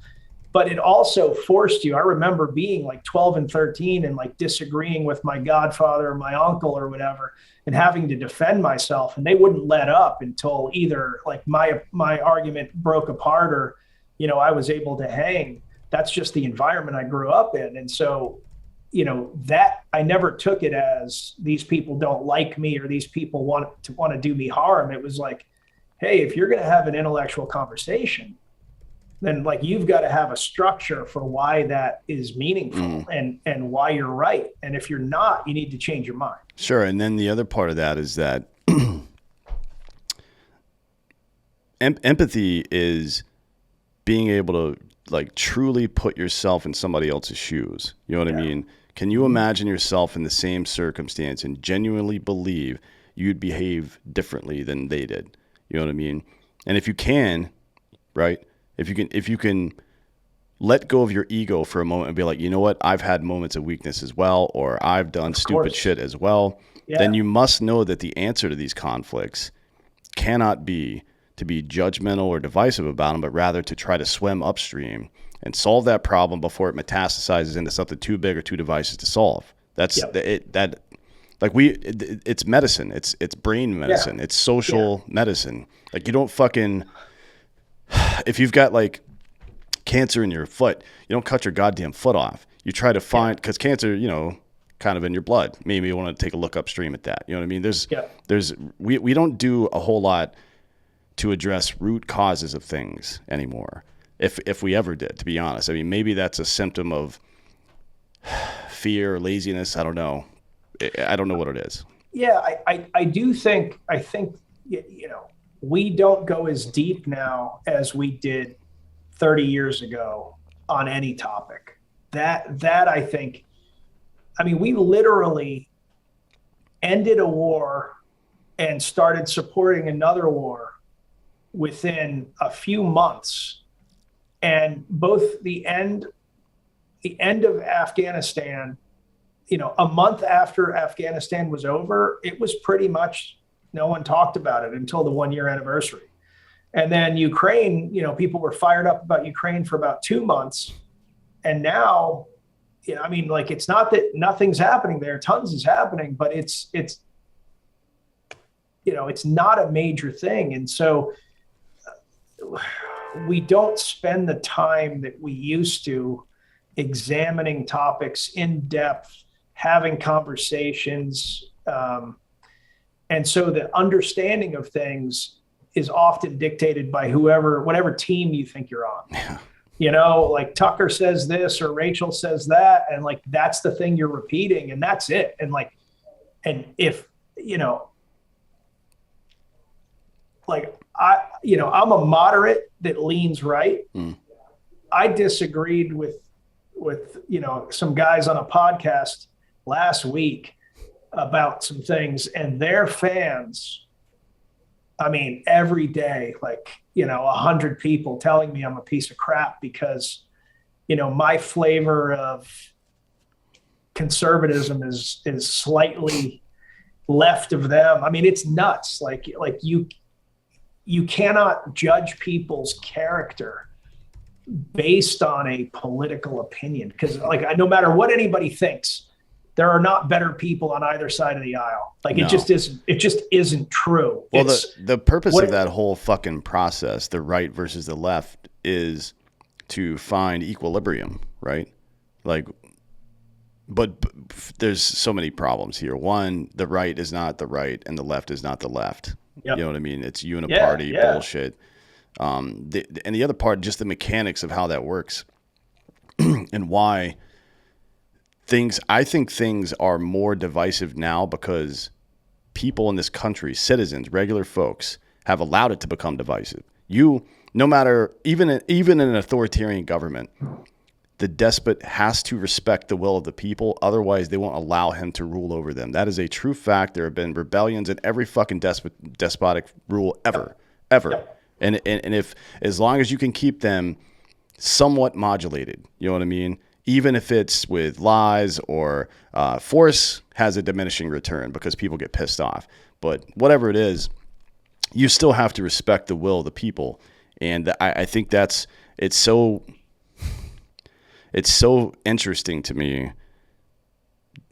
But it also forced you. I remember being like 12 and 13 and like disagreeing with my godfather or my uncle or whatever, and having to defend myself. And they wouldn't let up until either like my argument broke apart or, I was able to hang. That's just the environment I grew up in. And so, that I never took it as these people don't like me or these people want to do me harm. It was like, hey, if you're going to have an intellectual conversation, then like you've got to have a structure for why that is meaningful and why you're right. And if you're not, you need to change your mind. Sure. And then the other part of that is that empathy is being able to like truly put yourself in somebody else's shoes. You know what I mean? Can you imagine yourself in the same circumstance and genuinely believe you'd behave differently than they did? You know what I mean? And if you can, right? If you can let go of your ego for a moment and be like, you know what? I've had moments of weakness as well, or I've done stupid shit as well. Yeah. Then you must know that the answer to these conflicts cannot be to be judgmental or divisive about them, but rather to try to swim upstream and solve that problem before it metastasizes into something too big or too divisive to solve. That's it's medicine. It's brain medicine. Yeah. It's social medicine. Like you don't fucking, if you've got like cancer in your foot, you don't cut your goddamn foot off. You try to find, because cancer, you know, kind of in your blood. Maybe you want to take a look upstream at that. You know what I mean? We don't do a whole lot to address root causes of things anymore. If we ever did, to be honest. I mean, maybe that's a symptom of fear or laziness. I don't know. I don't know what it is. Yeah, I think, you know, we don't go as deep now as we did 30 years ago on any topic. That I think, I mean, we literally ended a war and started supporting another war within a few months. And both the end of Afghanistan, you know, a month after Afghanistan was over, it was pretty much, no one talked about it until the 1 year anniversary. And then Ukraine, you know, people were fired up about Ukraine for about 2 months. And now, you know, I mean, like, it's not that nothing's happening there, tons is happening, but it's, you know, it's not a major thing. And so we don't spend the time that we used to examining topics in depth, having conversations. And so the understanding of things is often dictated by whatever team you think you're on. Yeah. You know, like Tucker says this or Rachel says that, and like that's the thing you're repeating, and that's it. And like, and if, you know, like I'm a moderate that leans right. I disagreed with, you know, some guys on a podcast last week about some things, and their fans, I mean, every day, like, you know, 100 people telling me I'm a piece of crap because, you know, my flavor of conservatism is slightly left of them. I mean, it's nuts. Like you cannot judge people's character based on a political opinion, because like no matter what anybody thinks, there are not better people on either side of the aisle. Like it just isn't true. Well, the purpose of that whole fucking process, the right versus the left, is to find equilibrium, right? Like, but there's so many problems here. One, the right is not the right and the left is not the left. Yep. You know what I mean? It's uniparty bullshit. And the other part, just the mechanics of how that works and why I think things are more divisive now because people in this country, citizens, regular folks, have allowed it to become divisive. No matter, even in an authoritarian government, the despot has to respect the will of the people. Otherwise, they won't allow him to rule over them. That is a true fact. There have been rebellions in every fucking despotic rule ever. And if, as long as you can keep them somewhat modulated, you know what I mean? Even if it's with lies or force has a diminishing return because people get pissed off. But whatever it is, you still have to respect the will of the people. And I think it's so interesting to me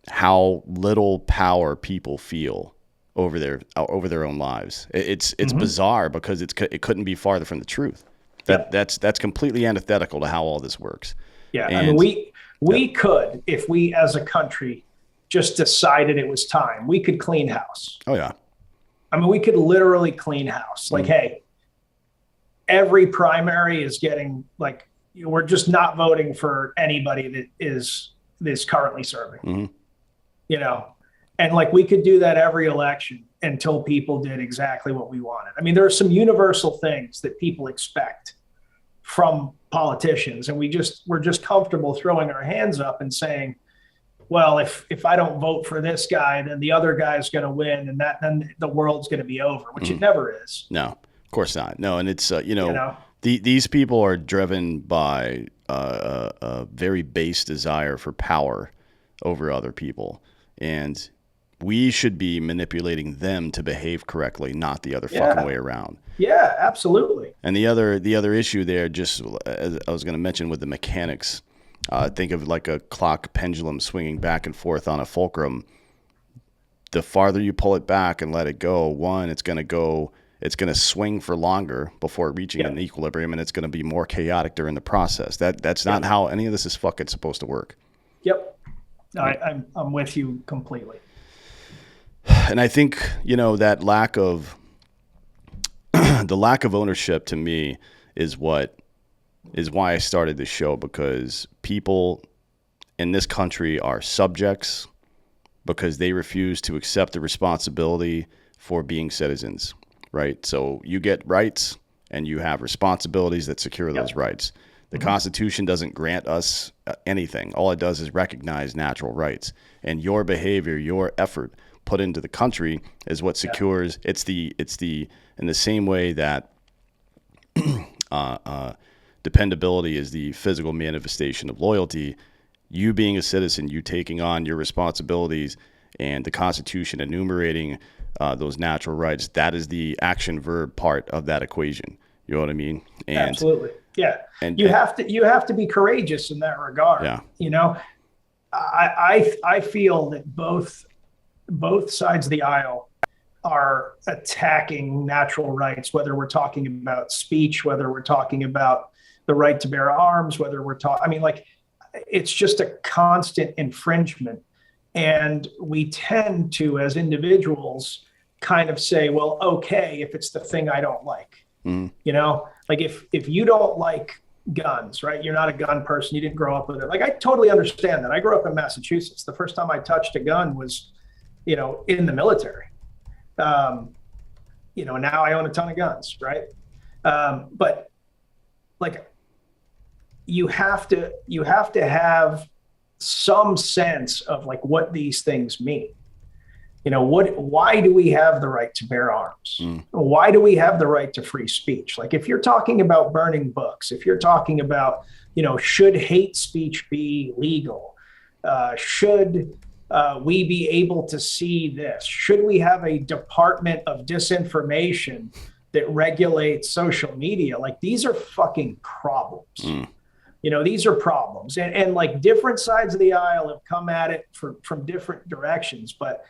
how little power people feel over their own lives. It's bizarre because it couldn't be farther from the truth. That's completely antithetical to how all this works. Yeah, and I mean, we could, if we as a country just decided it was time, we could clean house. Oh yeah. I mean, we could literally clean house. Like, hey, every primary is getting, like, we're just not voting for anybody that is currently serving. You know, and like we could do that every election until people did exactly what we wanted. I mean, there are some universal things that people expect from politicians, and we're just comfortable throwing our hands up and saying, well, if I don't vote for this guy, then the other guy's going to win, and then the world's going to be over, which it never is. No, of course not. No, and it's these people are driven by a very base desire for power over other people, and we should be manipulating them to behave correctly, not the other fucking way around. Yeah, absolutely. And the other issue there, just as I was going to mention with the mechanics. Think of like a clock pendulum swinging back and forth on a fulcrum. The farther you pull it back and let it go, it's going to swing for longer before reaching an equilibrium, and it's going to be more chaotic during the process. That's not how any of this is fucking supposed to work. Yep. I'm with you completely. And I think, that lack of ownership to me is why I started this show, because people in this country are subjects because they refuse to accept the responsibility for being citizens, right? So you get rights and you have responsibilities that secure those rights. The Constitution doesn't grant us anything. All it does is recognize natural rights, and your behavior, your effort put into the country is what secures. It's the in the same way that dependability is the physical manifestation of loyalty. You being a citizen, you taking on your responsibilities, and the Constitution enumerating those natural rights, that is the action verb part of that equation. You know what I mean? And, absolutely. Yeah. And you have to be courageous in that regard. Yeah. I feel that both sides of the aisle are attacking natural rights, whether we're talking about speech, whether we're talking about the right to bear arms, whether we're talking, it's just a constant infringement. And we tend to, as individuals, kind of say, well, okay, if it's the thing I don't like, like if you don't like guns, right? You're not a gun person. You didn't grow up with it. Like, I totally understand that. I grew up in Massachusetts. The first time I touched a gun was, in the military. Now I own a ton of guns, right? But like, you have to have some sense of like what these things mean. Why do we have the right to bear arms? Why do we have the right to free speech? Like, if you're talking about burning books, if you're talking about, should hate speech be legal? Should we be able to see this? Should we have a Department of Disinformation that regulates social media? Like, these are fucking problems. These are problems. And like, different sides of the aisle have come at it from different directions. But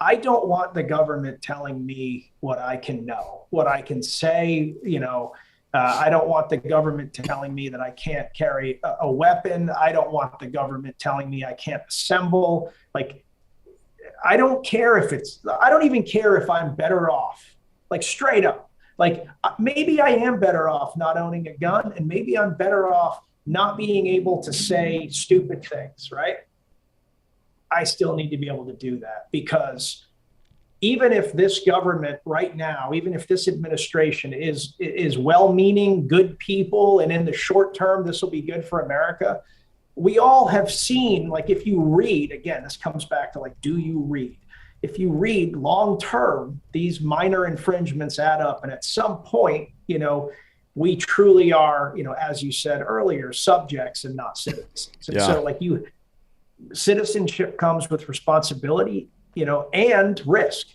I don't want the government telling me what I can know, what I can say. I don't want the government telling me that I can't carry a weapon. I don't want the government telling me I can't assemble. Like, I don't even care if I'm better off, like, straight up. Like, maybe I am better off not owning a gun, and maybe I'm better off not being able to say stupid things, right? I still need to be able to do that, because even if this government right now, even if this administration is well-meaning, good people, and in the short term, this will be good for America, we all have seen, like, if you read, again, this comes back to like, do you read? If you read long-term, these minor infringements add up. And at some point, we truly are, as you said earlier, subjects and not citizens. And so like, citizenship comes with responsibility, and risk.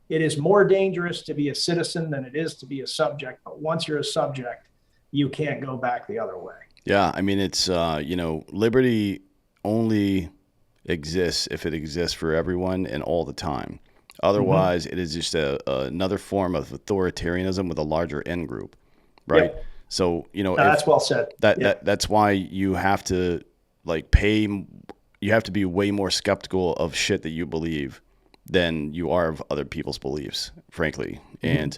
It is more dangerous to be a citizen than it is to be a subject. But once you're a subject, you can't go back the other way. Yeah. It's, liberty only exists if it exists for everyone and all the time. Otherwise, it is just another form of authoritarianism with a larger end group. Right. Yep. So, that's well said. That's why you have to you have to be way more skeptical of shit that you believe than you are of other people's beliefs, frankly. And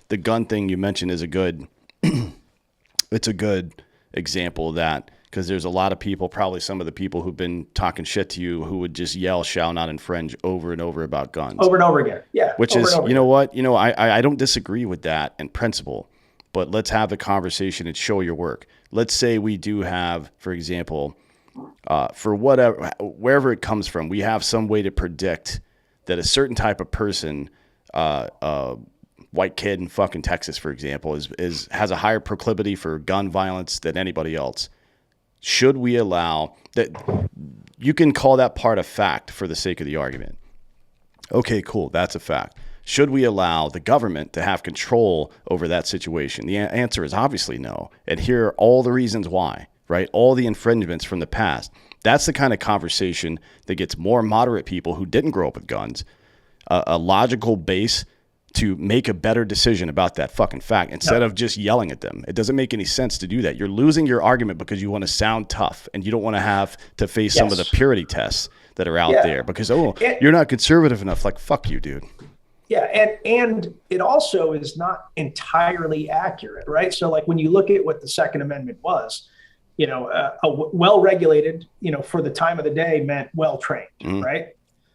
the gun thing you mentioned is it's a good example of that, because there's a lot of people, probably some of the people who've been talking shit to you, who would just yell, shall not infringe over and over about guns. Over and over again. Yeah. Which is, you know what? I don't disagree with that in principle. but let's have the conversation and show your work. Let's say we do have, for example, for whatever, wherever it comes from, we have some way to predict that a certain type of person, white kid in fucking Texas, for example, has a higher proclivity for gun violence than anybody else. Should we allow that? You can call that part a fact for the sake of the argument. Okay, cool. That's a fact. Should we allow the government to have control over that situation? The answer is obviously no. And here are all the reasons why, right? All the infringements from the past. That's the kind of conversation that gets more moderate people who didn't grow up with guns a logical base to make a better decision about that fucking fact instead of just yelling at them. It doesn't make any sense to do that. You're losing your argument because you want to sound tough and you don't want to have to face some of the purity tests that are out there because, you're not conservative enough. Like, fuck you, dude. Yeah, and it also is not entirely accurate, right? So like when you look at what the Second Amendment was, a well-regulated, for the time of the day meant well-trained, right?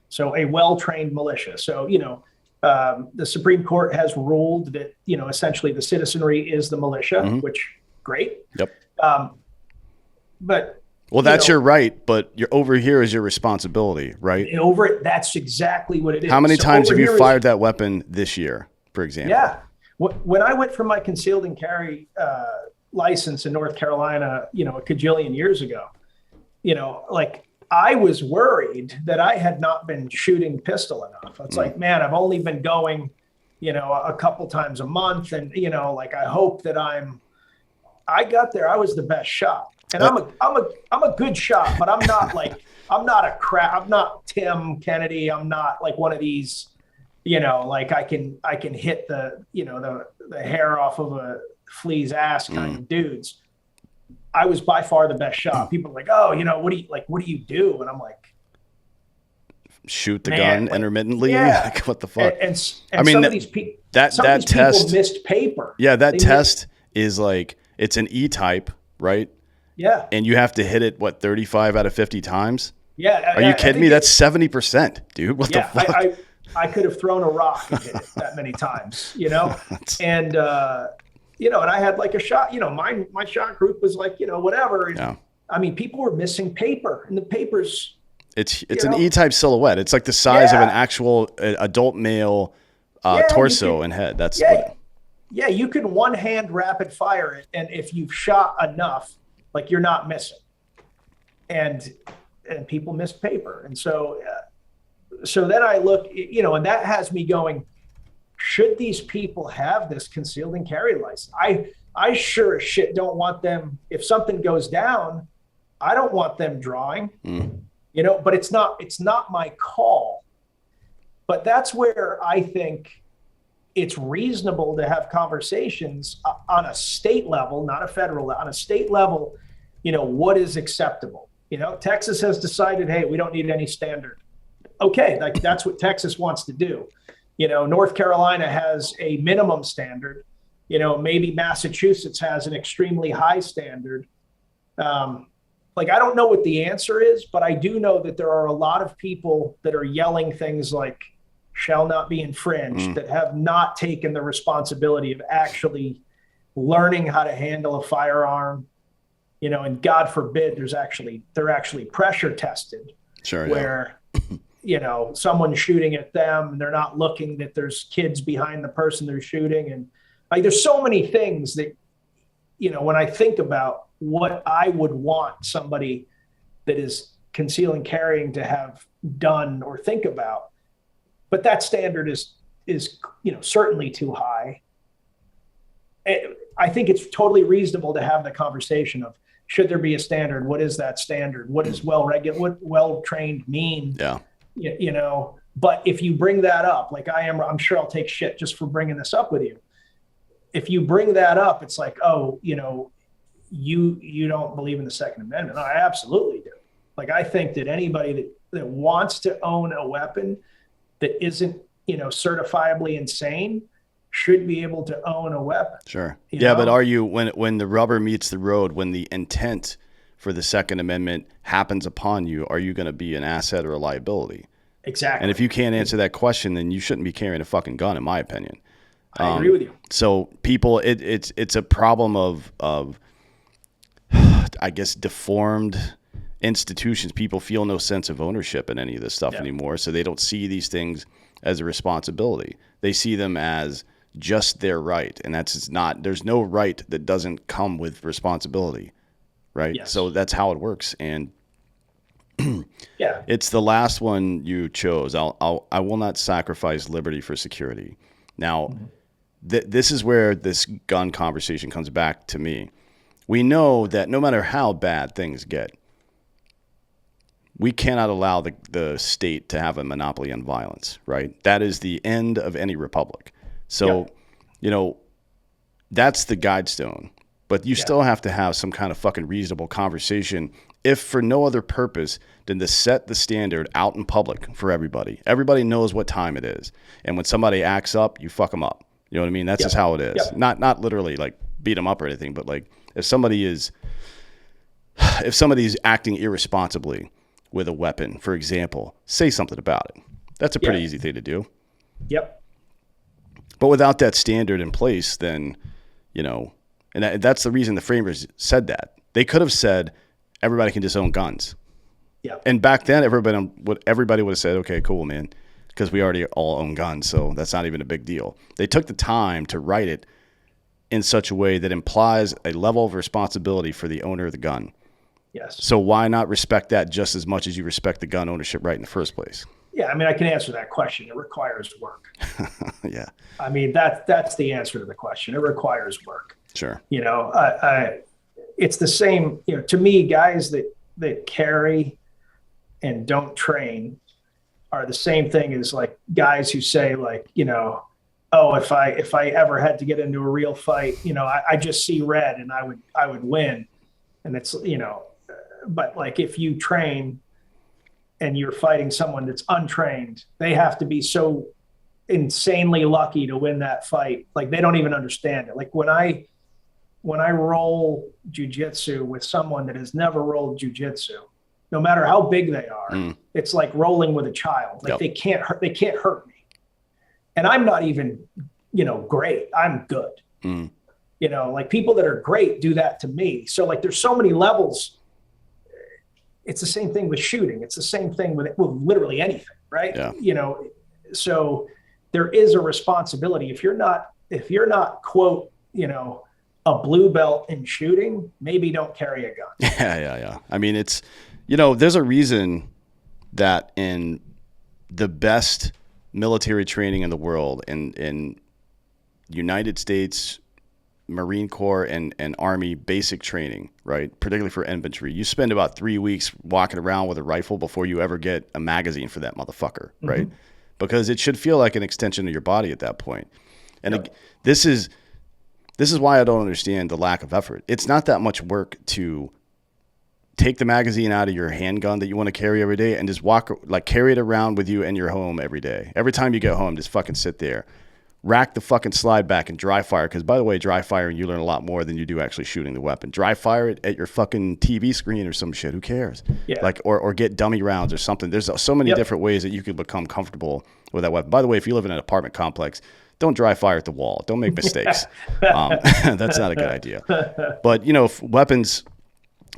So a well-trained militia. So, the Supreme Court has ruled that, essentially the citizenry is the militia, which great. Yep. But well, that's your right, but you're over here is your responsibility, right? That's exactly what it is. How many times have you fired that weapon this year, for example? Yeah. When I went for my concealed and carry license in North Carolina, a cajillion years ago, I was worried that I had not been shooting pistol enough. It's like, man, I've only been going, a couple times a month. And, I hope that I got there. I was the best shot. And I'm a good shot, but I'm not Tim Kennedy. I'm not like one of these, I can hit the hair off of a flea's ass kind of dudes. I was by far the best shot. People are like, oh, what do you do? And I'm like, shoot the gun intermittently. Yeah. Like, what the fuck? And some of these people, that test people missed paper. Yeah. That test is like, it's an E-type, right? Yeah. And you have to hit it, 35 out of 50 times? Yeah. Are you kidding me? That's 70%, dude. What the fuck? I could have thrown a rock and hit it that many times, and, and I had like a shot, my shot group was like, whatever. And, I mean, people were missing paper and the papers. It's an E-type silhouette. It's like the size of an actual adult male torso and head. That's yeah. You can one hand rapid fire it. And if you've shot enough, like you're not missing, and people miss paper. And so then I look, and that has me going, should these people have this concealed and carry license? I sure as shit don't want them. If something goes down, I don't want them drawing, but it's not my call. But that's where I think it's reasonable to have conversations on a state level, not a federal, on a state level, what is acceptable? Texas has decided, hey, we don't need any standard. Okay, like that's what Texas wants to do. North Carolina has a minimum standard. Maybe Massachusetts has an extremely high standard. I don't know what the answer is, but I do know that there are a lot of people that are yelling things like shall not be infringed that have not taken the responsibility of actually learning how to handle a firearm, and God forbid they're actually pressure tested. Sure. Where, someone's shooting at them and they're not looking that there's kids behind the person they're shooting. And there's so many things that, when I think about what I would want somebody that is concealing carrying to have done or think about, but that standard is certainly too high. I think it's totally reasonable to have the conversation of, should there be a standard? What is that standard? What does well-trained mean? Yeah. But if you bring that up, like I'm sure I'll take shit just for bringing this up with you. If you bring that up, it's like, oh, you don't believe in the Second Amendment. No, I absolutely do. Like, I think that anybody that wants to own a weapon that isn't, certifiably insane should be able to own a weapon. Sure. Yeah. But are you, when the rubber meets the road, when the intent for the Second Amendment happens upon you, are you going to be an asset or a liability? Exactly. And if you can't answer that question, then you shouldn't be carrying a fucking gun, in my opinion. I agree with you. So people, it's a problem of I guess deformed institutions. People feel no sense of ownership in any of this stuff anymore, so they don't see these things as a responsibility. They see them as just their right, and that's not. There's no right that doesn't come with responsibility, right? Yes. So that's how it works, and yeah, it's the last one you chose. I will not sacrifice liberty for security. Now, this is where this gun conversation comes back to me. We know that no matter how bad things get, we cannot allow the state to have a monopoly on violence, right? That is the end of any republic. So, that's the guidestone. But you still have to have some kind of fucking reasonable conversation, if for no other purpose than to set the standard out in public for everybody. Everybody knows what time it is. And when somebody acts up, you fuck them up. You know what I mean? That's just how it is. Not literally like beat them up or anything, but like if somebody's acting irresponsibly with a weapon, for example, say something about it. That's a pretty easy thing to do. Yep. But without that standard in place, then, and that's the reason the framers said that. They could have said everybody can just own guns. Yeah. And back then, everybody would have said, okay, cool, man, because we already all own guns, so that's not even a big deal. They took the time to write it in such a way that implies a level of responsibility for the owner of the gun. Yes. So why not respect that just as much as you respect the gun ownership right in the first place? Yeah, I mean, I can answer that question. It requires work. Yeah. I mean, that's the answer to the question. It requires work. Sure. It's the same, to me, guys that carry and don't train are the same thing as like guys who say like, oh, if I ever had to get into a real fight, I just see red and I would win. And it's, but like if you train and you're fighting someone that's untrained, they have to be so insanely lucky to win that fight. Like they don't even understand it. Like when I roll jujitsu with someone that has never rolled jujitsu, no matter how big they are, it's like rolling with a child. Like they can't hurt me. And I'm not even, great. I'm good. Like people that are great do that to me. So like there's so many levels. It's the same thing with shooting. It's the same thing with literally anything, right? Yeah. So there is a responsibility. If you're not quote, a blue belt in shooting, maybe don't carry a gun. Yeah. I mean, it's, there's a reason that in the best military training in the world, in United States Marine Corps and Army basic training, right? Particularly for infantry, you spend about 3 weeks walking around with a rifle before you ever get a magazine for that motherfucker, right? Because it should feel like an extension of your body at that point. And this is why I don't understand the lack of effort. It's not that much work to take the magazine out of your handgun that you want to carry every day and just carry it around with you in your home every day. Every time you get home, just fucking sit there. Rack the fucking slide back and dry fire. Because by the way, dry firing, you learn a lot more than you do actually shooting the weapon. Dry fire it at your fucking TV screen or some shit. Who cares? Yeah. Or get dummy rounds or something. There's so many different ways that you can become comfortable with that weapon. By the way, if you live in an apartment complex, don't dry fire at the wall. Don't make mistakes. That's not a good idea. But weapons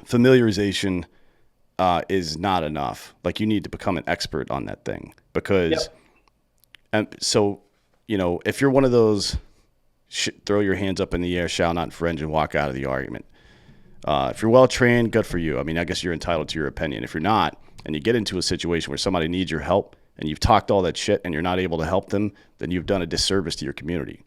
familiarization is not enough. Like you need to become an expert on that thing because, if you're one of those throw your hands up in the air, shall not infringe, and walk out of the argument. If you're well trained, good for you. I mean, I guess you're entitled to your opinion. If you're not, and you get into a situation where somebody needs your help, and you've talked all that shit, and you're not able to help them, then you've done a disservice to your community,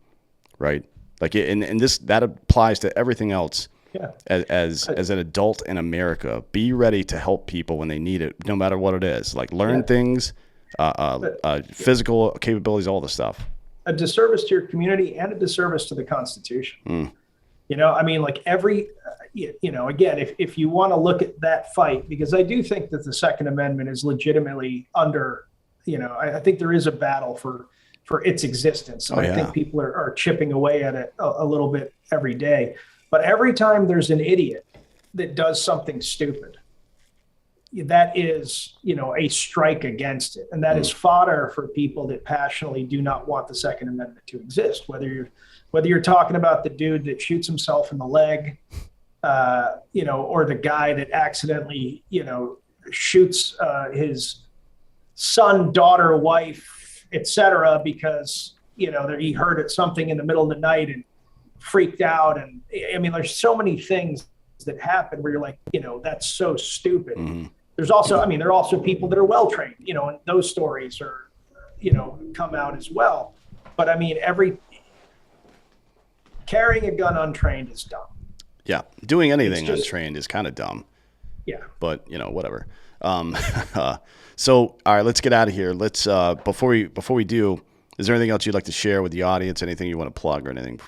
right? Like, and that applies to everything else. Yeah. As an adult in America, be ready to help people when they need it, no matter what it is. Like learn things, physical capabilities, all the stuff. A disservice to your community and a disservice to the Constitution. I mean, like again, if you want to look at that fight, because I do think that the Second Amendment is legitimately under, I think there is a battle for its existence. And I think people are chipping away at it a little bit every day. But every time there's an idiot that does something stupid, that is, a strike against it. And that is fodder for people that passionately do not want the Second Amendment to exist, whether you're talking about the dude that shoots himself in the leg, or the guy that accidentally, shoots his son, daughter, wife, etc., because he heard something in the middle of the night and freaked out. And I mean, there's so many things that happen where you're like, that's so stupid. Mm-hmm. There are also people that are well trained, and those stories are, come out as well. But I mean, carrying a gun untrained is dumb. Yeah, doing anything untrained is kind of dumb. Yeah, but whatever. So all right, let's get out of here. Let's before we do, is there anything else you'd like to share with the audience? Anything you want to plug or anything?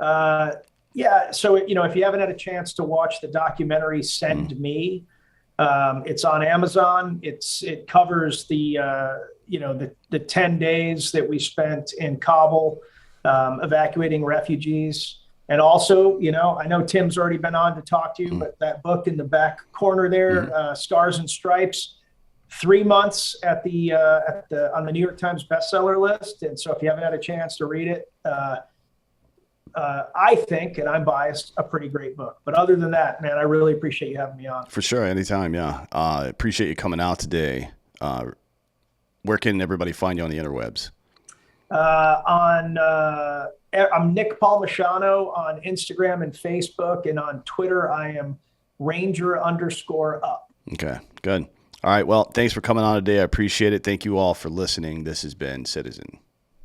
Yeah. So if you haven't had a chance to watch the documentary "Send Me," it's on Amazon. It covers the 10 days that we spent in Kabul evacuating refugees. And also, I know Tim's already been on to talk to you, but that book in the back corner there, Stars and Stripes, 3 months on the New York Times bestseller list. And so if you haven't had a chance to read it, I think, and I'm biased, a pretty great book. But other than that, man, I really appreciate you having me on. For sure. Anytime. Yeah. Appreciate you coming out today. Where can everybody find you on the interwebs? I'm Nick Palmisciano on Instagram and Facebook, and on Twitter, I am Ranger_up. Okay, good. All right. Well, thanks for coming on today. I appreciate it. Thank you all for listening. This has been Citizen.